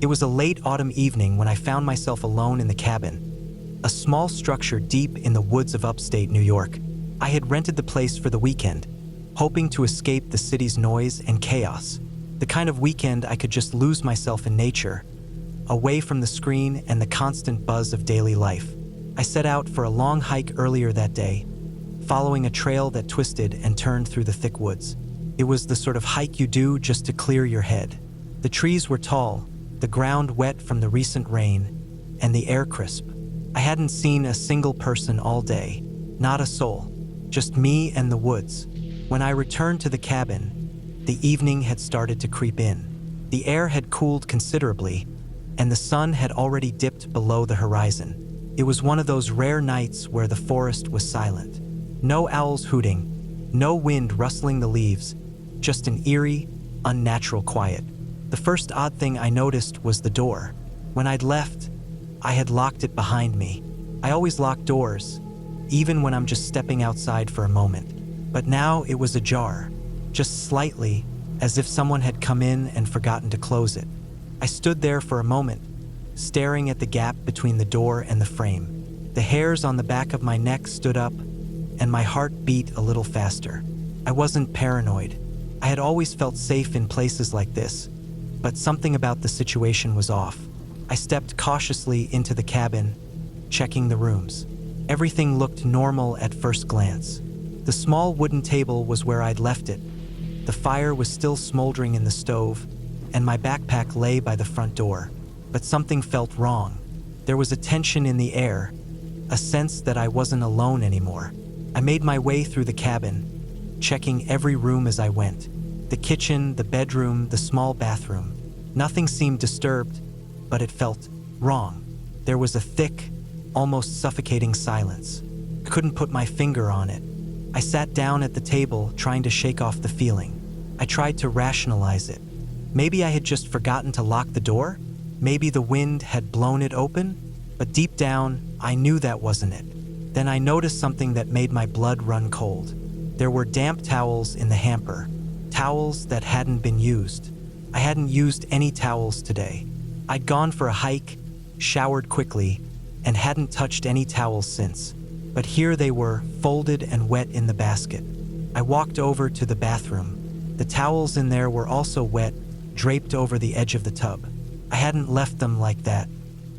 It was a late autumn evening when I found myself alone in the cabin, a small structure deep in the woods of upstate New York. I had rented the place for the weekend, hoping to escape the city's noise and chaos. The kind of weekend I could just lose myself in nature, away from the screen and the constant buzz of daily life. I set out for a long hike earlier that day, following a trail that twisted and turned through the thick woods. It was the sort of hike you do just to clear your head. The trees were tall, the ground wet from the recent rain, and the air crisp. I hadn't seen a single person all day, not a soul, just me and the woods. When I returned to the cabin, the evening had started to creep in. The air had cooled considerably, and the sun had already dipped below the horizon. It was one of those rare nights where the forest was silent. No owls hooting, no wind rustling the leaves, just an eerie, unnatural quiet. The first odd thing I noticed was the door. When I'd left, I had locked it behind me. I always lock doors, even when I'm just stepping outside for a moment. But now it was ajar, just slightly, as if someone had come in and forgotten to close it. I stood there for a moment, staring at the gap between the door and the frame. The hairs on the back of my neck stood up, and my heart beat a little faster. I wasn't paranoid. I had always felt safe in places like this, but something about the situation was off. I stepped cautiously into the cabin, checking the rooms. Everything looked normal at first glance. The small wooden table was where I'd left it. The fire was still smoldering in the stove, and my backpack lay by the front door. But something felt wrong. There was a tension in the air, a sense that I wasn't alone anymore. I made my way through the cabin, checking every room as I went. The kitchen, the bedroom, the small bathroom. Nothing seemed disturbed, but it felt wrong. There was a thick, almost suffocating silence. I couldn't put my finger on it. I sat down at the table, trying to shake off the feeling. I tried to rationalize it. Maybe I had just forgotten to lock the door? Maybe the wind had blown it open? But deep down, I knew that wasn't it. Then I noticed something that made my blood run cold. There were damp towels in the hamper, towels that hadn't been used. I hadn't used any towels today. I'd gone for a hike, showered quickly, and hadn't touched any towels since. But here they were, folded and wet in the basket. I walked over to the bathroom. The towels in there were also wet, draped over the edge of the tub. I hadn't left them like that.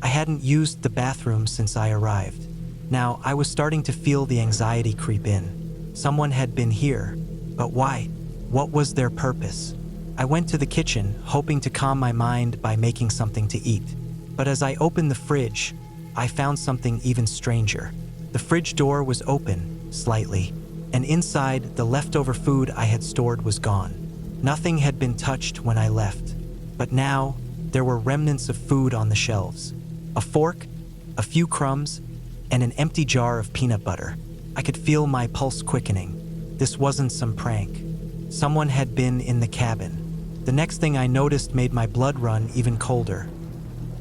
I hadn't used the bathroom since I arrived. Now, I was starting to feel the anxiety creep in. Someone had been here, but why? What was their purpose? I went to the kitchen, hoping to calm my mind by making something to eat. But as I opened the fridge, I found something even stranger. The fridge door was open, slightly, and inside, the leftover food I had stored was gone. Nothing had been touched when I left, but now there were remnants of food on the shelves. A fork, a few crumbs, and an empty jar of peanut butter. I could feel my pulse quickening. This wasn't some prank. Someone had been in the cabin. The next thing I noticed made my blood run even colder.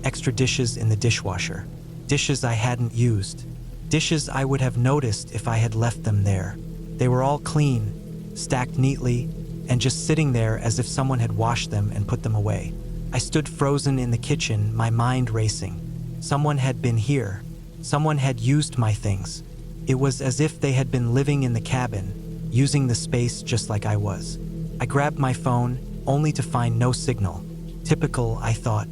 Extra dishes in the dishwasher. Dishes I hadn't used. Dishes I would have noticed if I had left them there. They were all clean, stacked neatly, and just sitting there as if someone had washed them and put them away. I stood frozen in the kitchen, my mind racing. Someone had been here. Someone had used my things. It was as if they had been living in the cabin, using the space just like I was. I grabbed my phone, only to find no signal. Typical, I thought.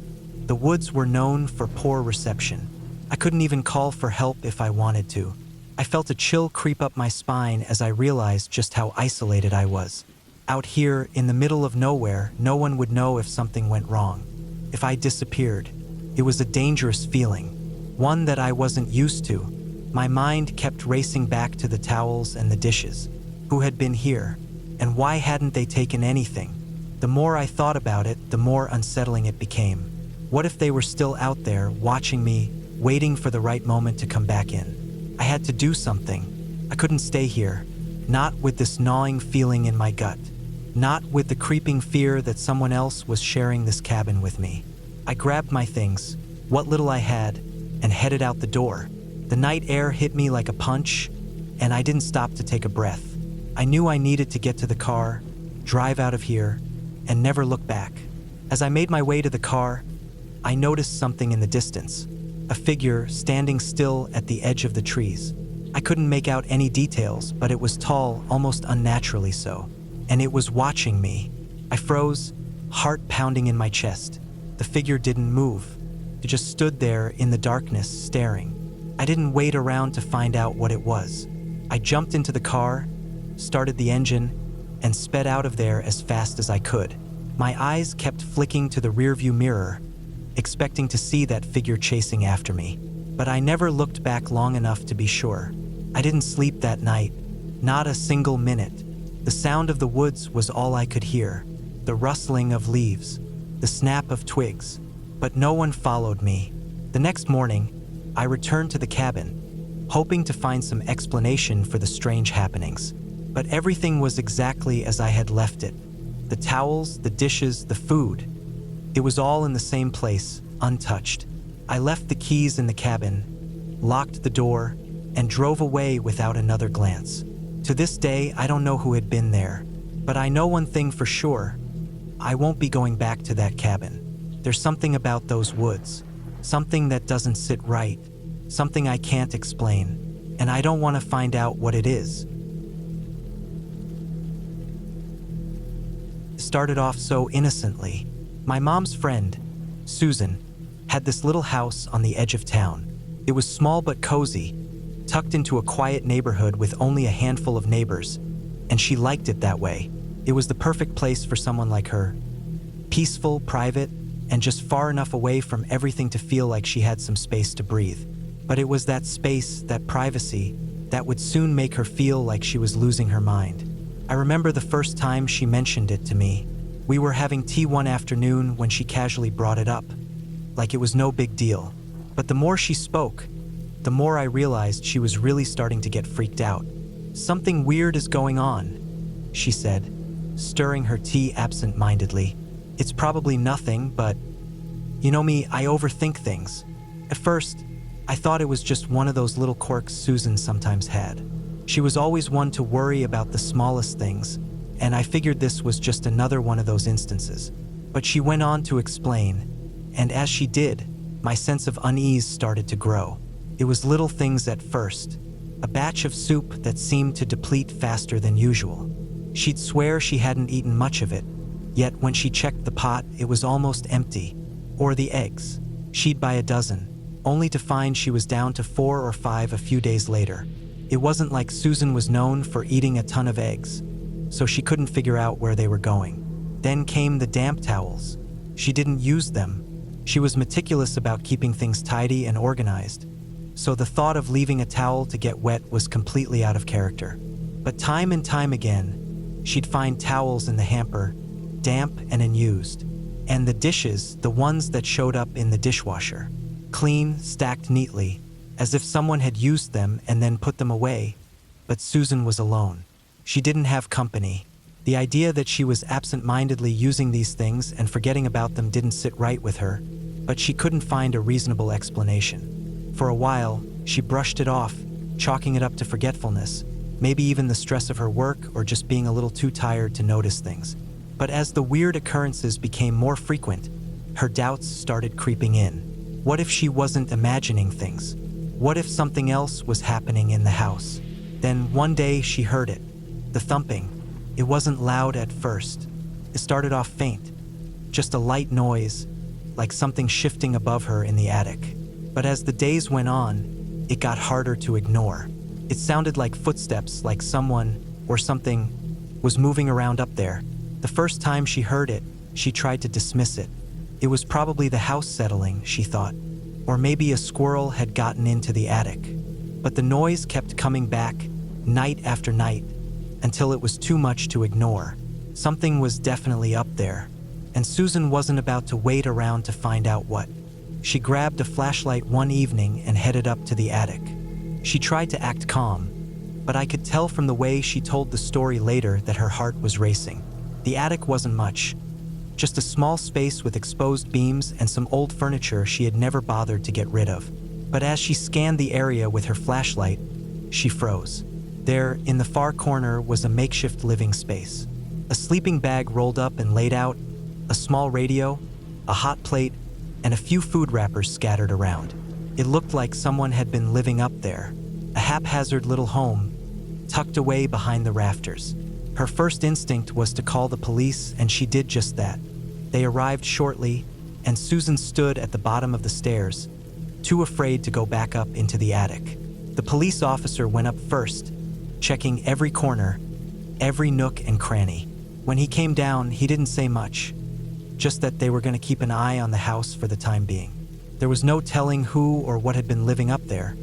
The woods were known for poor reception. I couldn't even call for help if I wanted to. I felt a chill creep up my spine as I realized just how isolated I was. Out here, in the middle of nowhere, no one would know if something went wrong. If I disappeared. It was a dangerous feeling, one that I wasn't used to. My mind kept racing back to the towels and the dishes. Who had been here? And why hadn't they taken anything? The more I thought about it, the more unsettling it became. What if they were still out there, watching me, waiting for the right moment to come back in? I had to do something. I couldn't stay here. Not with this gnawing feeling in my gut. Not with the creeping fear that someone else was sharing this cabin with me. I grabbed my things, what little I had, and headed out the door. The night air hit me like a punch, and I didn't stop to take a breath. I knew I needed to get to the car, drive out of here, and never look back. As I made my way to the car, I noticed something in the distance, a figure standing still at the edge of the trees. I couldn't make out any details, but it was tall, almost unnaturally so, and it was watching me. I froze, heart pounding in my chest. The figure didn't move. It just stood there in the darkness, staring. I didn't wait around to find out what it was. I jumped into the car, started the engine, and sped out of there as fast as I could. My eyes kept flicking to the rearview mirror, expecting to see that figure chasing after me. But I never looked back long enough to be sure. I didn't sleep that night, not a single minute. The sound of the woods was all I could hear, the rustling of leaves, the snap of twigs, but no one followed me. The next morning, I returned to the cabin, hoping to find some explanation for the strange happenings. But everything was exactly as I had left it. The towels, the dishes, the food. It was all in the same place, untouched. I left the keys in the cabin, locked the door, and drove away without another glance. To this day, I don't know who had been there, but I know one thing for sure. I won't be going back to that cabin. There's something about those woods, something that doesn't sit right, something I can't explain, and I don't want to find out what it is. It started off so innocently. My mom's friend, Susan, had this little house on the edge of town. It was small but cozy, tucked into a quiet neighborhood with only a handful of neighbors, and she liked it that way. It was the perfect place for someone like her. Peaceful, private, and just far enough away from everything to feel like she had some space to breathe. But it was that space, that privacy, that would soon make her feel like she was losing her mind. I remember the first time she mentioned it to me. We were having tea one afternoon when she casually brought it up, like it was no big deal. But the more she spoke, the more I realized she was really starting to get freaked out. "Something weird is going on," she said, stirring her tea absent-mindedly. "It's probably nothing, but you know me, I overthink things." At first, I thought it was just one of those little quirks Susan sometimes had. She was always one to worry about the smallest things, and I figured this was just another one of those instances. But she went on to explain, and as she did, my sense of unease started to grow. It was little things at first. A batch of soup that seemed to deplete faster than usual. She'd swear she hadn't eaten much of it, yet when she checked the pot, it was almost empty. Or the eggs. She'd buy a dozen, only to find she was down to 4 or 5 a few days later. It wasn't like Susan was known for eating a ton of eggs, so she couldn't figure out where they were going. Then came the damp towels. She didn't use them. She was meticulous about keeping things tidy and organized, so the thought of leaving a towel to get wet was completely out of character. But time and time again, she'd find towels in the hamper, damp and unused. And the dishes, the ones that showed up in the dishwasher, clean, stacked neatly, as if someone had used them and then put them away. But Susan was alone. She didn't have company. The idea that she was absent-mindedly using these things and forgetting about them didn't sit right with her, but she couldn't find a reasonable explanation. For a while, she brushed it off, chalking it up to forgetfulness, maybe even the stress of her work or just being a little too tired to notice things. But as the weird occurrences became more frequent, her doubts started creeping in. What if she wasn't imagining things? What if something else was happening in the house? Then one day she heard it. The thumping. It wasn't loud at first. It started off faint, just a light noise, like something shifting above her in the attic. But as the days went on, it got harder to ignore. It sounded like footsteps, like someone or something was moving around up there. The first time she heard it, she tried to dismiss it. It was probably the house settling, she thought, or maybe a squirrel had gotten into the attic. But the noise kept coming back, night after night, until it was too much to ignore. Something was definitely up there, and Susan wasn't about to wait around to find out what. She grabbed a flashlight one evening and headed up to the attic. She tried to act calm, but I could tell from the way she told the story later that her heart was racing. The attic wasn't much, just a small space with exposed beams and some old furniture she had never bothered to get rid of. But as she scanned the area with her flashlight, she froze. There, in the far corner, was a makeshift living space. A sleeping bag rolled up and laid out, a small radio, a hot plate, and a few food wrappers scattered around. It looked like someone had been living up there, a haphazard little home, tucked away behind the rafters. Her first instinct was to call the police, and she did just that. They arrived shortly, and Susan stood at the bottom of the stairs, too afraid to go back up into the attic. The police officer went up first, checking every corner, every nook and cranny. When he came down, he didn't say much, just that they were going to keep an eye on the house for the time being. There was no telling who or what had been living up there,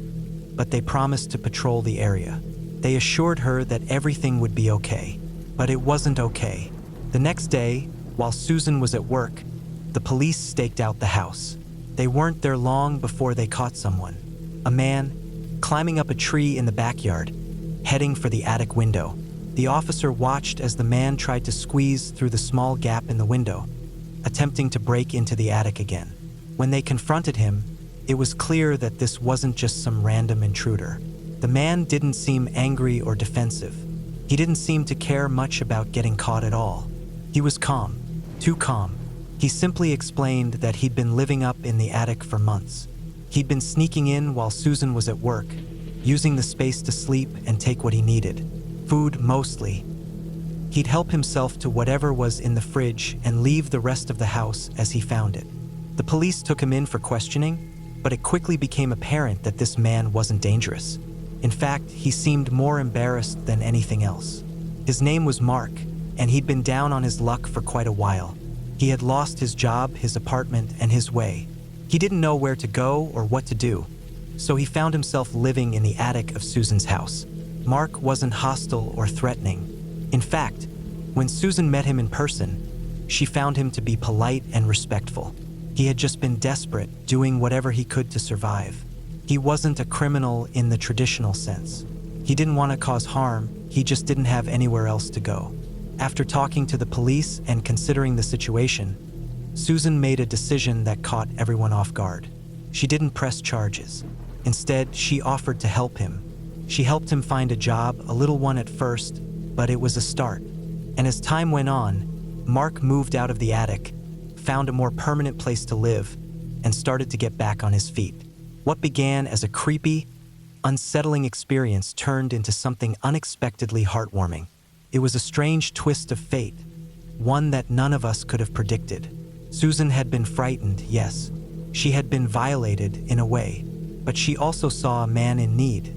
but they promised to patrol the area. They assured her that everything would be okay, but it wasn't okay. The next day, while Susan was at work, the police staked out the house. They weren't there long before they caught someone. A man climbing up a tree in the backyard, heading for the attic window. The officer watched as the man tried to squeeze through the small gap in the window, attempting to break into the attic again. When they confronted him, it was clear that this wasn't just some random intruder. The man didn't seem angry or defensive. He didn't seem to care much about getting caught at all. He was calm, too calm. He simply explained that he'd been living up in the attic for months. He'd been sneaking in while Susan was at work, using the space to sleep and take what he needed. Food, mostly. He'd help himself to whatever was in the fridge and leave the rest of the house as he found it. The police took him in for questioning, but it quickly became apparent that this man wasn't dangerous. In fact, he seemed more embarrassed than anything else. His name was Mark, and he'd been down on his luck for quite a while. He had lost his job, his apartment, and his way. He didn't know where to go or what to do, so he found himself living in the attic of Susan's house. Mark wasn't hostile or threatening. In fact, when Susan met him in person, she found him to be polite and respectful. He had just been desperate, doing whatever he could to survive. He wasn't a criminal in the traditional sense. He didn't want to cause harm, he just didn't have anywhere else to go. After talking to the police and considering the situation, Susan made a decision that caught everyone off guard. She didn't press charges. Instead, she offered to help him. She helped him find a job, a little one at first, but it was a start. And as time went on, Mark moved out of the attic, found a more permanent place to live, and started to get back on his feet. What began as a creepy, unsettling experience turned into something unexpectedly heartwarming. It was a strange twist of fate, one that none of us could have predicted. Susan had been frightened, yes. She had been violated in a way, but she also saw a man in need,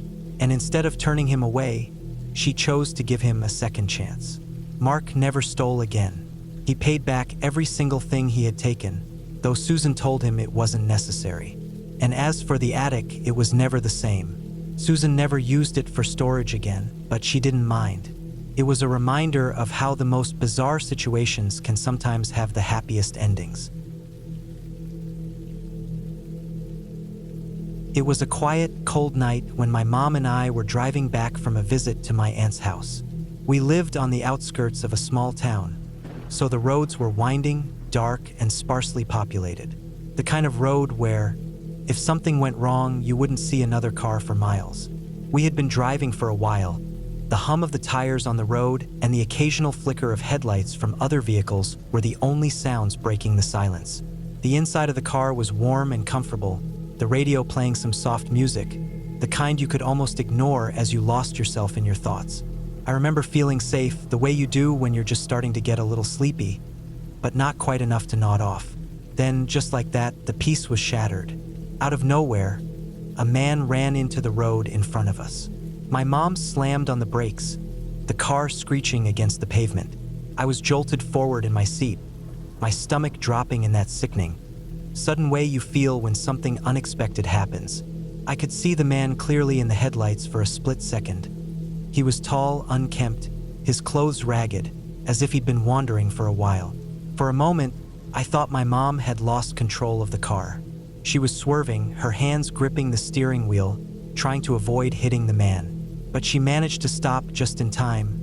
and instead of turning him away, she chose to give him a second chance. Mark never stole again. He paid back every single thing he had taken, though Susan told him it wasn't necessary. And as for the attic, it was never the same. Susan never used it for storage again, but she didn't mind. It was a reminder of how the most bizarre situations can sometimes have the happiest endings. It was a quiet, cold night when my mom and I were driving back from a visit to my aunt's house. We lived on the outskirts of a small town, so the roads were winding, dark, and sparsely populated. The kind of road where, if something went wrong, you wouldn't see another car for miles. We had been driving for a while. The hum of the tires on the road and the occasional flicker of headlights from other vehicles were the only sounds breaking the silence. The inside of the car was warm and comfortable, the radio playing some soft music, the kind you could almost ignore as you lost yourself in your thoughts. I remember feeling safe, the way you do when you're just starting to get a little sleepy, but not quite enough to nod off. Then, just like that, the peace was shattered. Out of nowhere, a man ran into the road in front of us. My mom slammed on the brakes, the car screeching against the pavement. I was jolted forward in my seat, my stomach dropping in that sickening, sudden way you feel when something unexpected happens. I could see the man clearly in the headlights for a split second. He was tall, unkempt, his clothes ragged, as if he'd been wandering for a while. For a moment, I thought my mom had lost control of the car. She was swerving, her hands gripping the steering wheel, trying to avoid hitting the man. But she managed to stop just in time,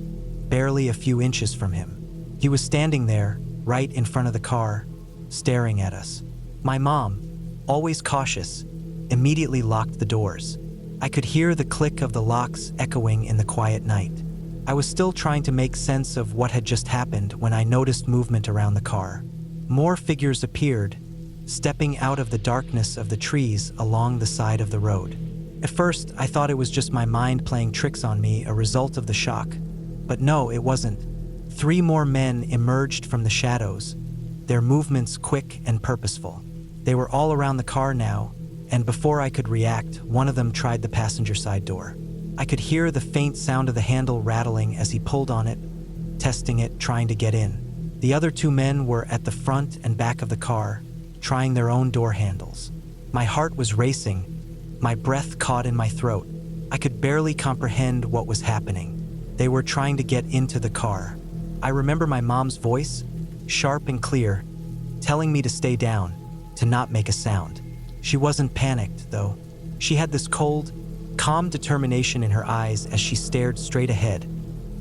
barely a few inches from him. He was standing there, right in front of the car, staring at us. My mom, always cautious, immediately locked the doors. I could hear the click of the locks echoing in the quiet night. I was still trying to make sense of what had just happened when I noticed movement around the car. More figures appeared, stepping out of the darkness of the trees along the side of the road. At first, I thought it was just my mind playing tricks on me, a result of the shock. But no, it wasn't. 3 more men emerged from the shadows, their movements quick and purposeful. They were all around the car now, and before I could react, one of them tried the passenger side door. I could hear the faint sound of the handle rattling as he pulled on it, testing it, trying to get in. The other 2 men were at the front and back of the car, trying their own door handles. My heart was racing, my breath caught in my throat. I could barely comprehend what was happening. They were trying to get into the car. I remember my mom's voice, sharp and clear, telling me to stay down, to not make a sound. She wasn't panicked, though. She had this cold, calm determination in her eyes as she stared straight ahead,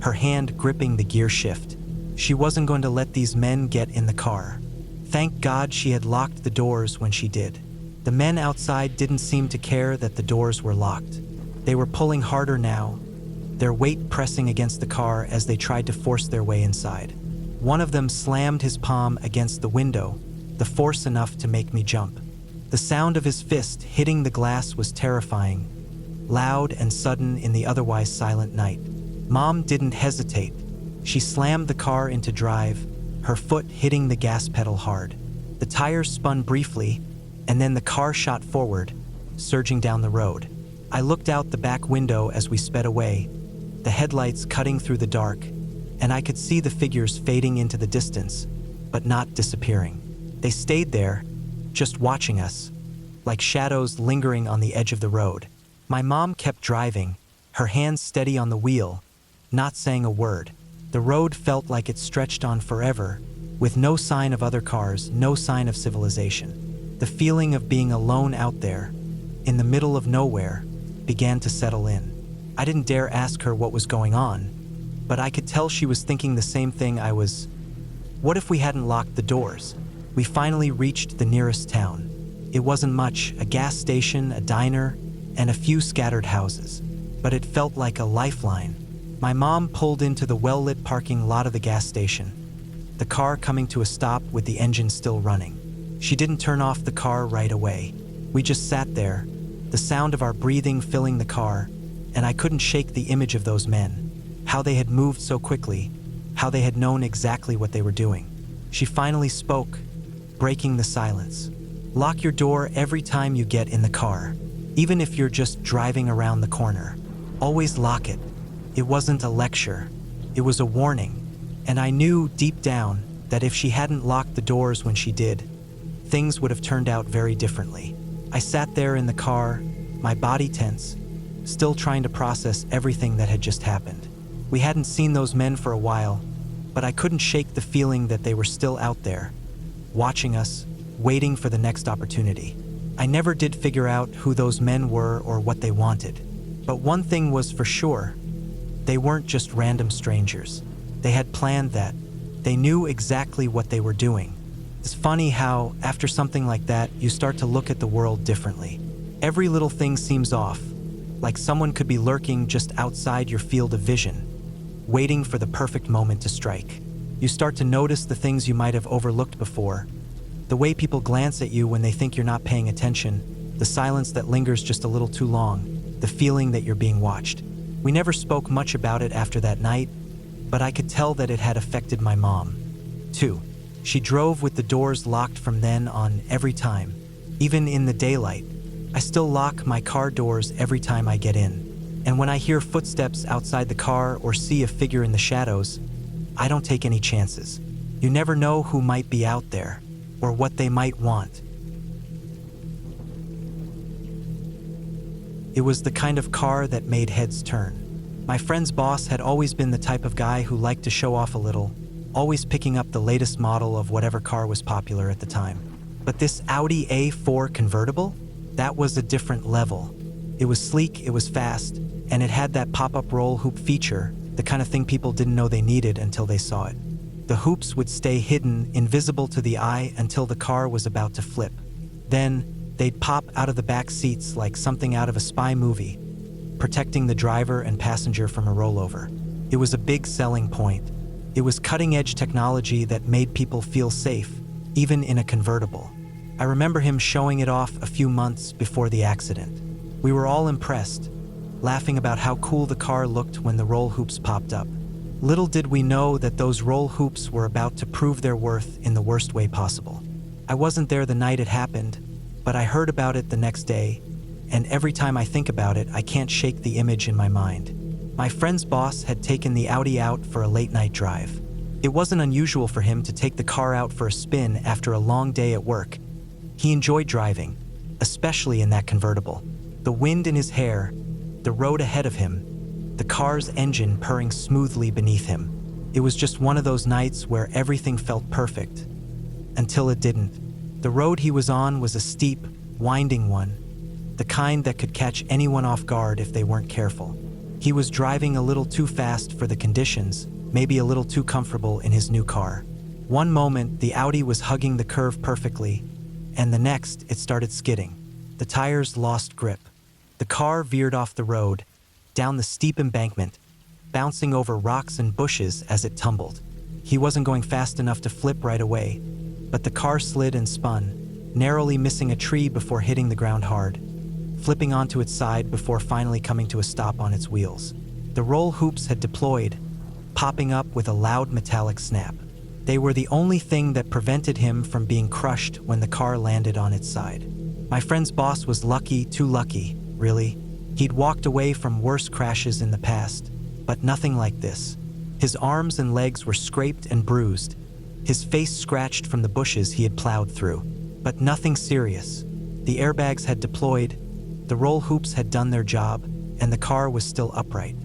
her hand gripping the gear shift. She wasn't going to let these men get in the car. Thank God she had locked the doors when she did. The men outside didn't seem to care that the doors were locked. They were pulling harder now, their weight pressing against the car as they tried to force their way inside. One of them slammed his palm against the window, the force enough to make me jump. The sound of his fist hitting the glass was terrifying, loud and sudden in the otherwise silent night. Mom didn't hesitate. She slammed the car into drive, her foot hitting the gas pedal hard. The tires spun briefly, and then the car shot forward, surging down the road. I looked out the back window as we sped away, the headlights cutting through the dark, and I could see the figures fading into the distance, but not disappearing. They stayed there, just watching us, like shadows lingering on the edge of the road. My mom kept driving, her hands steady on the wheel, not saying a word. The road felt like it stretched on forever, with no sign of other cars, no sign of civilization. The feeling of being alone out there, in the middle of nowhere, began to settle in. I didn't dare ask her what was going on, but I could tell she was thinking the same thing I was. What if we hadn't locked the doors? We finally reached the nearest town. It wasn't much, a gas station, a diner, and a few scattered houses, but it felt like a lifeline. My mom pulled into the well-lit parking lot of the gas station, the car coming to a stop with the engine still running. She didn't turn off the car right away. We just sat there, the sound of our breathing filling the car, and I couldn't shake the image of those men, how they had moved so quickly, how they had known exactly what they were doing. She finally spoke, breaking the silence. Lock your door every time you get in the car, even if you're just driving around the corner. Always lock it. It wasn't a lecture, it was a warning, and I knew deep down that if she hadn't locked the doors when she did, things would have turned out very differently. I sat there in the car, my body tense, still trying to process everything that had just happened. We hadn't seen those men for a while, but I couldn't shake the feeling that they were still out there, watching us, waiting for the next opportunity. I never did figure out who those men were or what they wanted. But one thing was for sure, they weren't just random strangers. They had planned that. They knew exactly what they were doing. It's funny how, after something like that, you start to look at the world differently. Every little thing seems off, like someone could be lurking just outside your field of vision, waiting for the perfect moment to strike. You start to notice the things you might have overlooked before, the way people glance at you when they think you're not paying attention, the silence that lingers just a little too long, the feeling that you're being watched. We never spoke much about it after that night, but I could tell that it had affected my mom, too. She drove with the doors locked from then on every time, even in the daylight. I still lock my car doors every time I get in. And when I hear footsteps outside the car or see a figure in the shadows, I don't take any chances. You never know who might be out there, or what they might want. It was the kind of car that made heads turn. My friend's boss had always been the type of guy who liked to show off a little, always picking up the latest model of whatever car was popular at the time. But this Audi A4 convertible? That was a different level. It was sleek, it was fast, and it had that pop-up roll hoop feature, the kind of thing people didn't know they needed until they saw it. The hoops would stay hidden, invisible to the eye until the car was about to flip. Then, they'd pop out of the back seats like something out of a spy movie, protecting the driver and passenger from a rollover. It was a big selling point. It was cutting-edge technology that made people feel safe, even in a convertible. I remember him showing it off a few months before the accident. We were all impressed, laughing about how cool the car looked when the roll hoops popped up. Little did we know that those roll hoops were about to prove their worth in the worst way possible. I wasn't there the night it happened, but I heard about it the next day, and every time I think about it, I can't shake the image in my mind. My friend's boss had taken the Audi out for a late-night drive. It wasn't unusual for him to take the car out for a spin after a long day at work. He enjoyed driving, especially in that convertible. The wind in his hair, the road ahead of him, the car's engine purring smoothly beneath him. It was just one of those nights where everything felt perfect. Until it didn't. The road he was on was a steep, winding one, the kind that could catch anyone off guard if they weren't careful. He was driving a little too fast for the conditions, maybe a little too comfortable in his new car. One moment, the Audi was hugging the curve perfectly, and the next, it started skidding. The tires lost grip. The car veered off the road, down the steep embankment, bouncing over rocks and bushes as it tumbled. He wasn't going fast enough to flip right away, but the car slid and spun, narrowly missing a tree before hitting the ground hard, flipping onto its side before finally coming to a stop on its wheels. The roll hoops had deployed, popping up with a loud metallic snap. They were the only thing that prevented him from being crushed when the car landed on its side. My friend's boss was lucky, too lucky, really. He'd walked away from worse crashes in the past, but nothing like this. His arms and legs were scraped and bruised, his face scratched from the bushes he had plowed through, but nothing serious. The airbags had deployed, the roll hoops had done their job, and the car was still upright.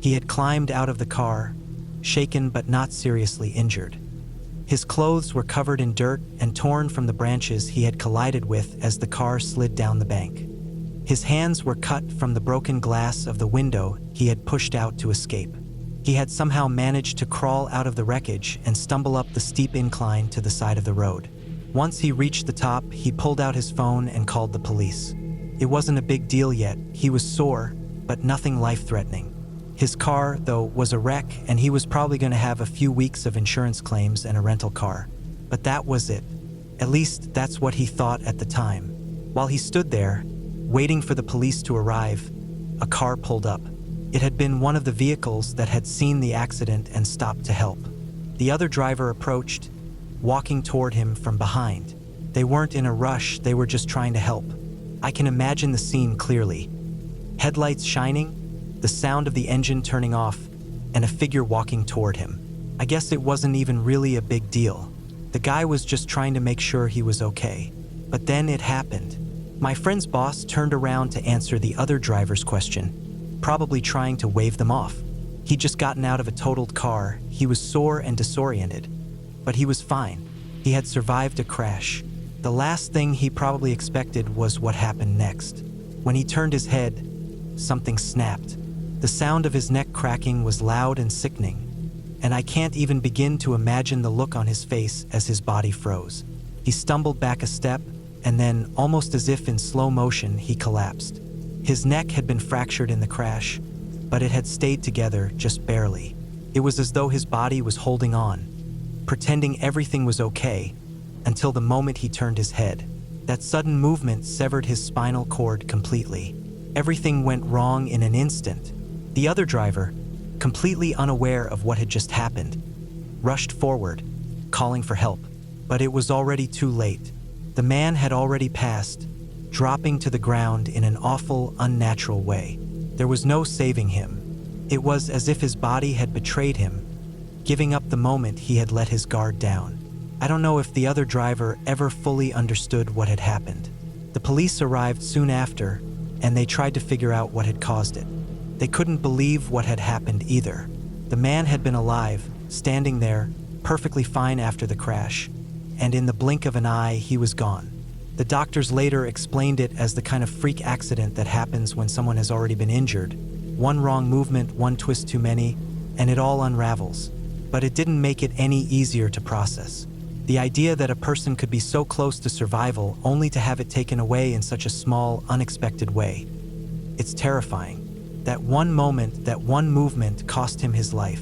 He had climbed out of the car, shaken but not seriously injured. His clothes were covered in dirt and torn from the branches he had collided with as the car slid down the bank. His hands were cut from the broken glass of the window he had pushed out to escape. He had somehow managed to crawl out of the wreckage and stumble up the steep incline to the side of the road. Once he reached the top, he pulled out his phone and called the police. It wasn't a big deal yet. He was sore, but nothing life-threatening. His car, though, was a wreck, and he was probably going to have a few weeks of insurance claims and a rental car. But that was it. At least that's what he thought at the time. While he stood there, waiting for the police to arrive, a car pulled up. It had been one of the vehicles that had seen the accident and stopped to help. The other driver approached, walking toward him from behind. They weren't in a rush, they were just trying to help. I can imagine the scene clearly. Headlights shining, the sound of the engine turning off, and a figure walking toward him. I guess it wasn't even really a big deal. The guy was just trying to make sure he was okay. But then it happened. My friend's boss turned around to answer the other driver's question, probably trying to wave them off. He'd just gotten out of a totaled car. He was sore and disoriented, but he was fine. He had survived a crash. The last thing he probably expected was what happened next. When he turned his head, something snapped. The sound of his neck cracking was loud and sickening, and I can't even begin to imagine the look on his face as his body froze. He stumbled back a step, and then, almost as if in slow motion, he collapsed. His neck had been fractured in the crash, but it had stayed together just barely. It was as though his body was holding on, pretending everything was okay, until the moment he turned his head. That sudden movement severed his spinal cord completely. Everything went wrong in an instant. The other driver, completely unaware of what had just happened, rushed forward, calling for help. But it was already too late. The man had already passed, dropping to the ground in an awful, unnatural way. There was no saving him. It was as if his body had betrayed him, giving up the moment he had let his guard down. I don't know if the other driver ever fully understood what had happened. The police arrived soon after, and they tried to figure out what had caused it. They couldn't believe what had happened either. The man had been alive, standing there, perfectly fine after the crash, and in the blink of an eye, he was gone. The doctors later explained it as the kind of freak accident that happens when someone has already been injured. One wrong movement, one twist too many, and it all unravels. But it didn't make it any easier to process. The idea that a person could be so close to survival only to have it taken away in such a small, unexpected way. It's terrifying. That one moment, that one movement cost him his life.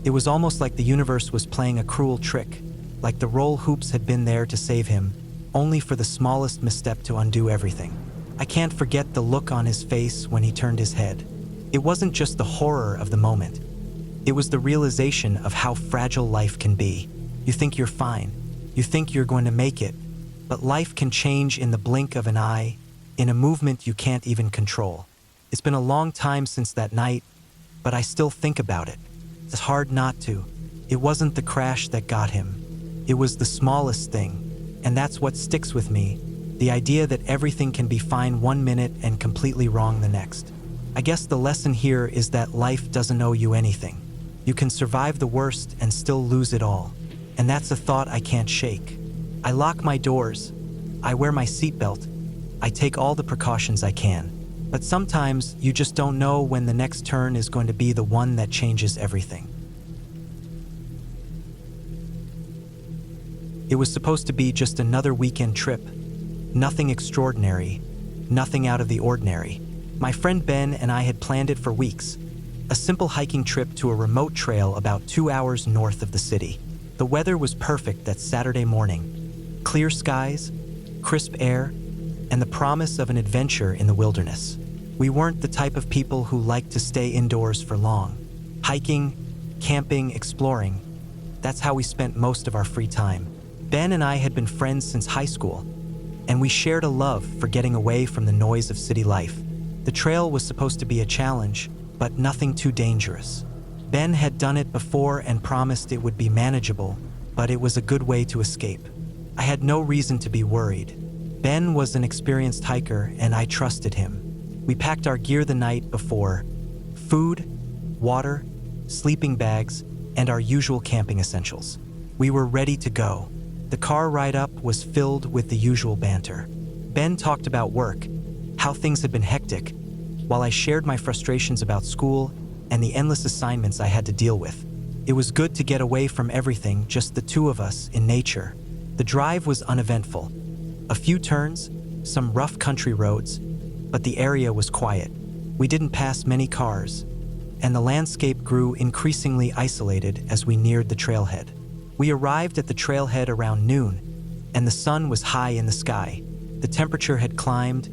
It was almost like the universe was playing a cruel trick, like the roll hoops had been there to save him, only for the smallest misstep to undo everything. I can't forget the look on his face when he turned his head. It wasn't just the horror of the moment. It was the realization of how fragile life can be. You think you're fine. You think you're going to make it. But life can change in the blink of an eye, in a movement you can't even control. It's been a long time since that night, but I still think about it. It's hard not to. It wasn't the crash that got him. It was the smallest thing, and that's what sticks with me, the idea that everything can be fine one minute and completely wrong the next. I guess the lesson here is that life doesn't owe you anything. You can survive the worst and still lose it all, and that's a thought I can't shake. I lock my doors, I wear my seatbelt, I take all the precautions I can. But sometimes you just don't know when the next turn is going to be the one that changes everything. It was supposed to be just another weekend trip. Nothing extraordinary, nothing out of the ordinary. My friend Ben and I had planned it for weeks. A simple hiking trip to a remote trail about 2 hours north of the city. The weather was perfect that Saturday morning. Clear skies, crisp air, and the promise of an adventure in the wilderness. We weren't the type of people who liked to stay indoors for long. Hiking, camping, exploring, that's how we spent most of our free time. Ben and I had been friends since high school, and we shared a love for getting away from the noise of city life. The trail was supposed to be a challenge, but nothing too dangerous. Ben had done it before and promised it would be manageable, but it was a good way to escape. I had no reason to be worried. Ben was an experienced hiker, and I trusted him. We packed our gear the night before: food, water, sleeping bags, and our usual camping essentials. We were ready to go. The car ride up was filled with the usual banter. Ben talked about work, how things had been hectic, while I shared my frustrations about school and the endless assignments I had to deal with. It was good to get away from everything, just the two of us in nature. The drive was uneventful. A few turns, some rough country roads, but the area was quiet. We didn't pass many cars, and the landscape grew increasingly isolated as we neared the trailhead. We arrived at the trailhead around noon, and the sun was high in the sky. The temperature had climbed,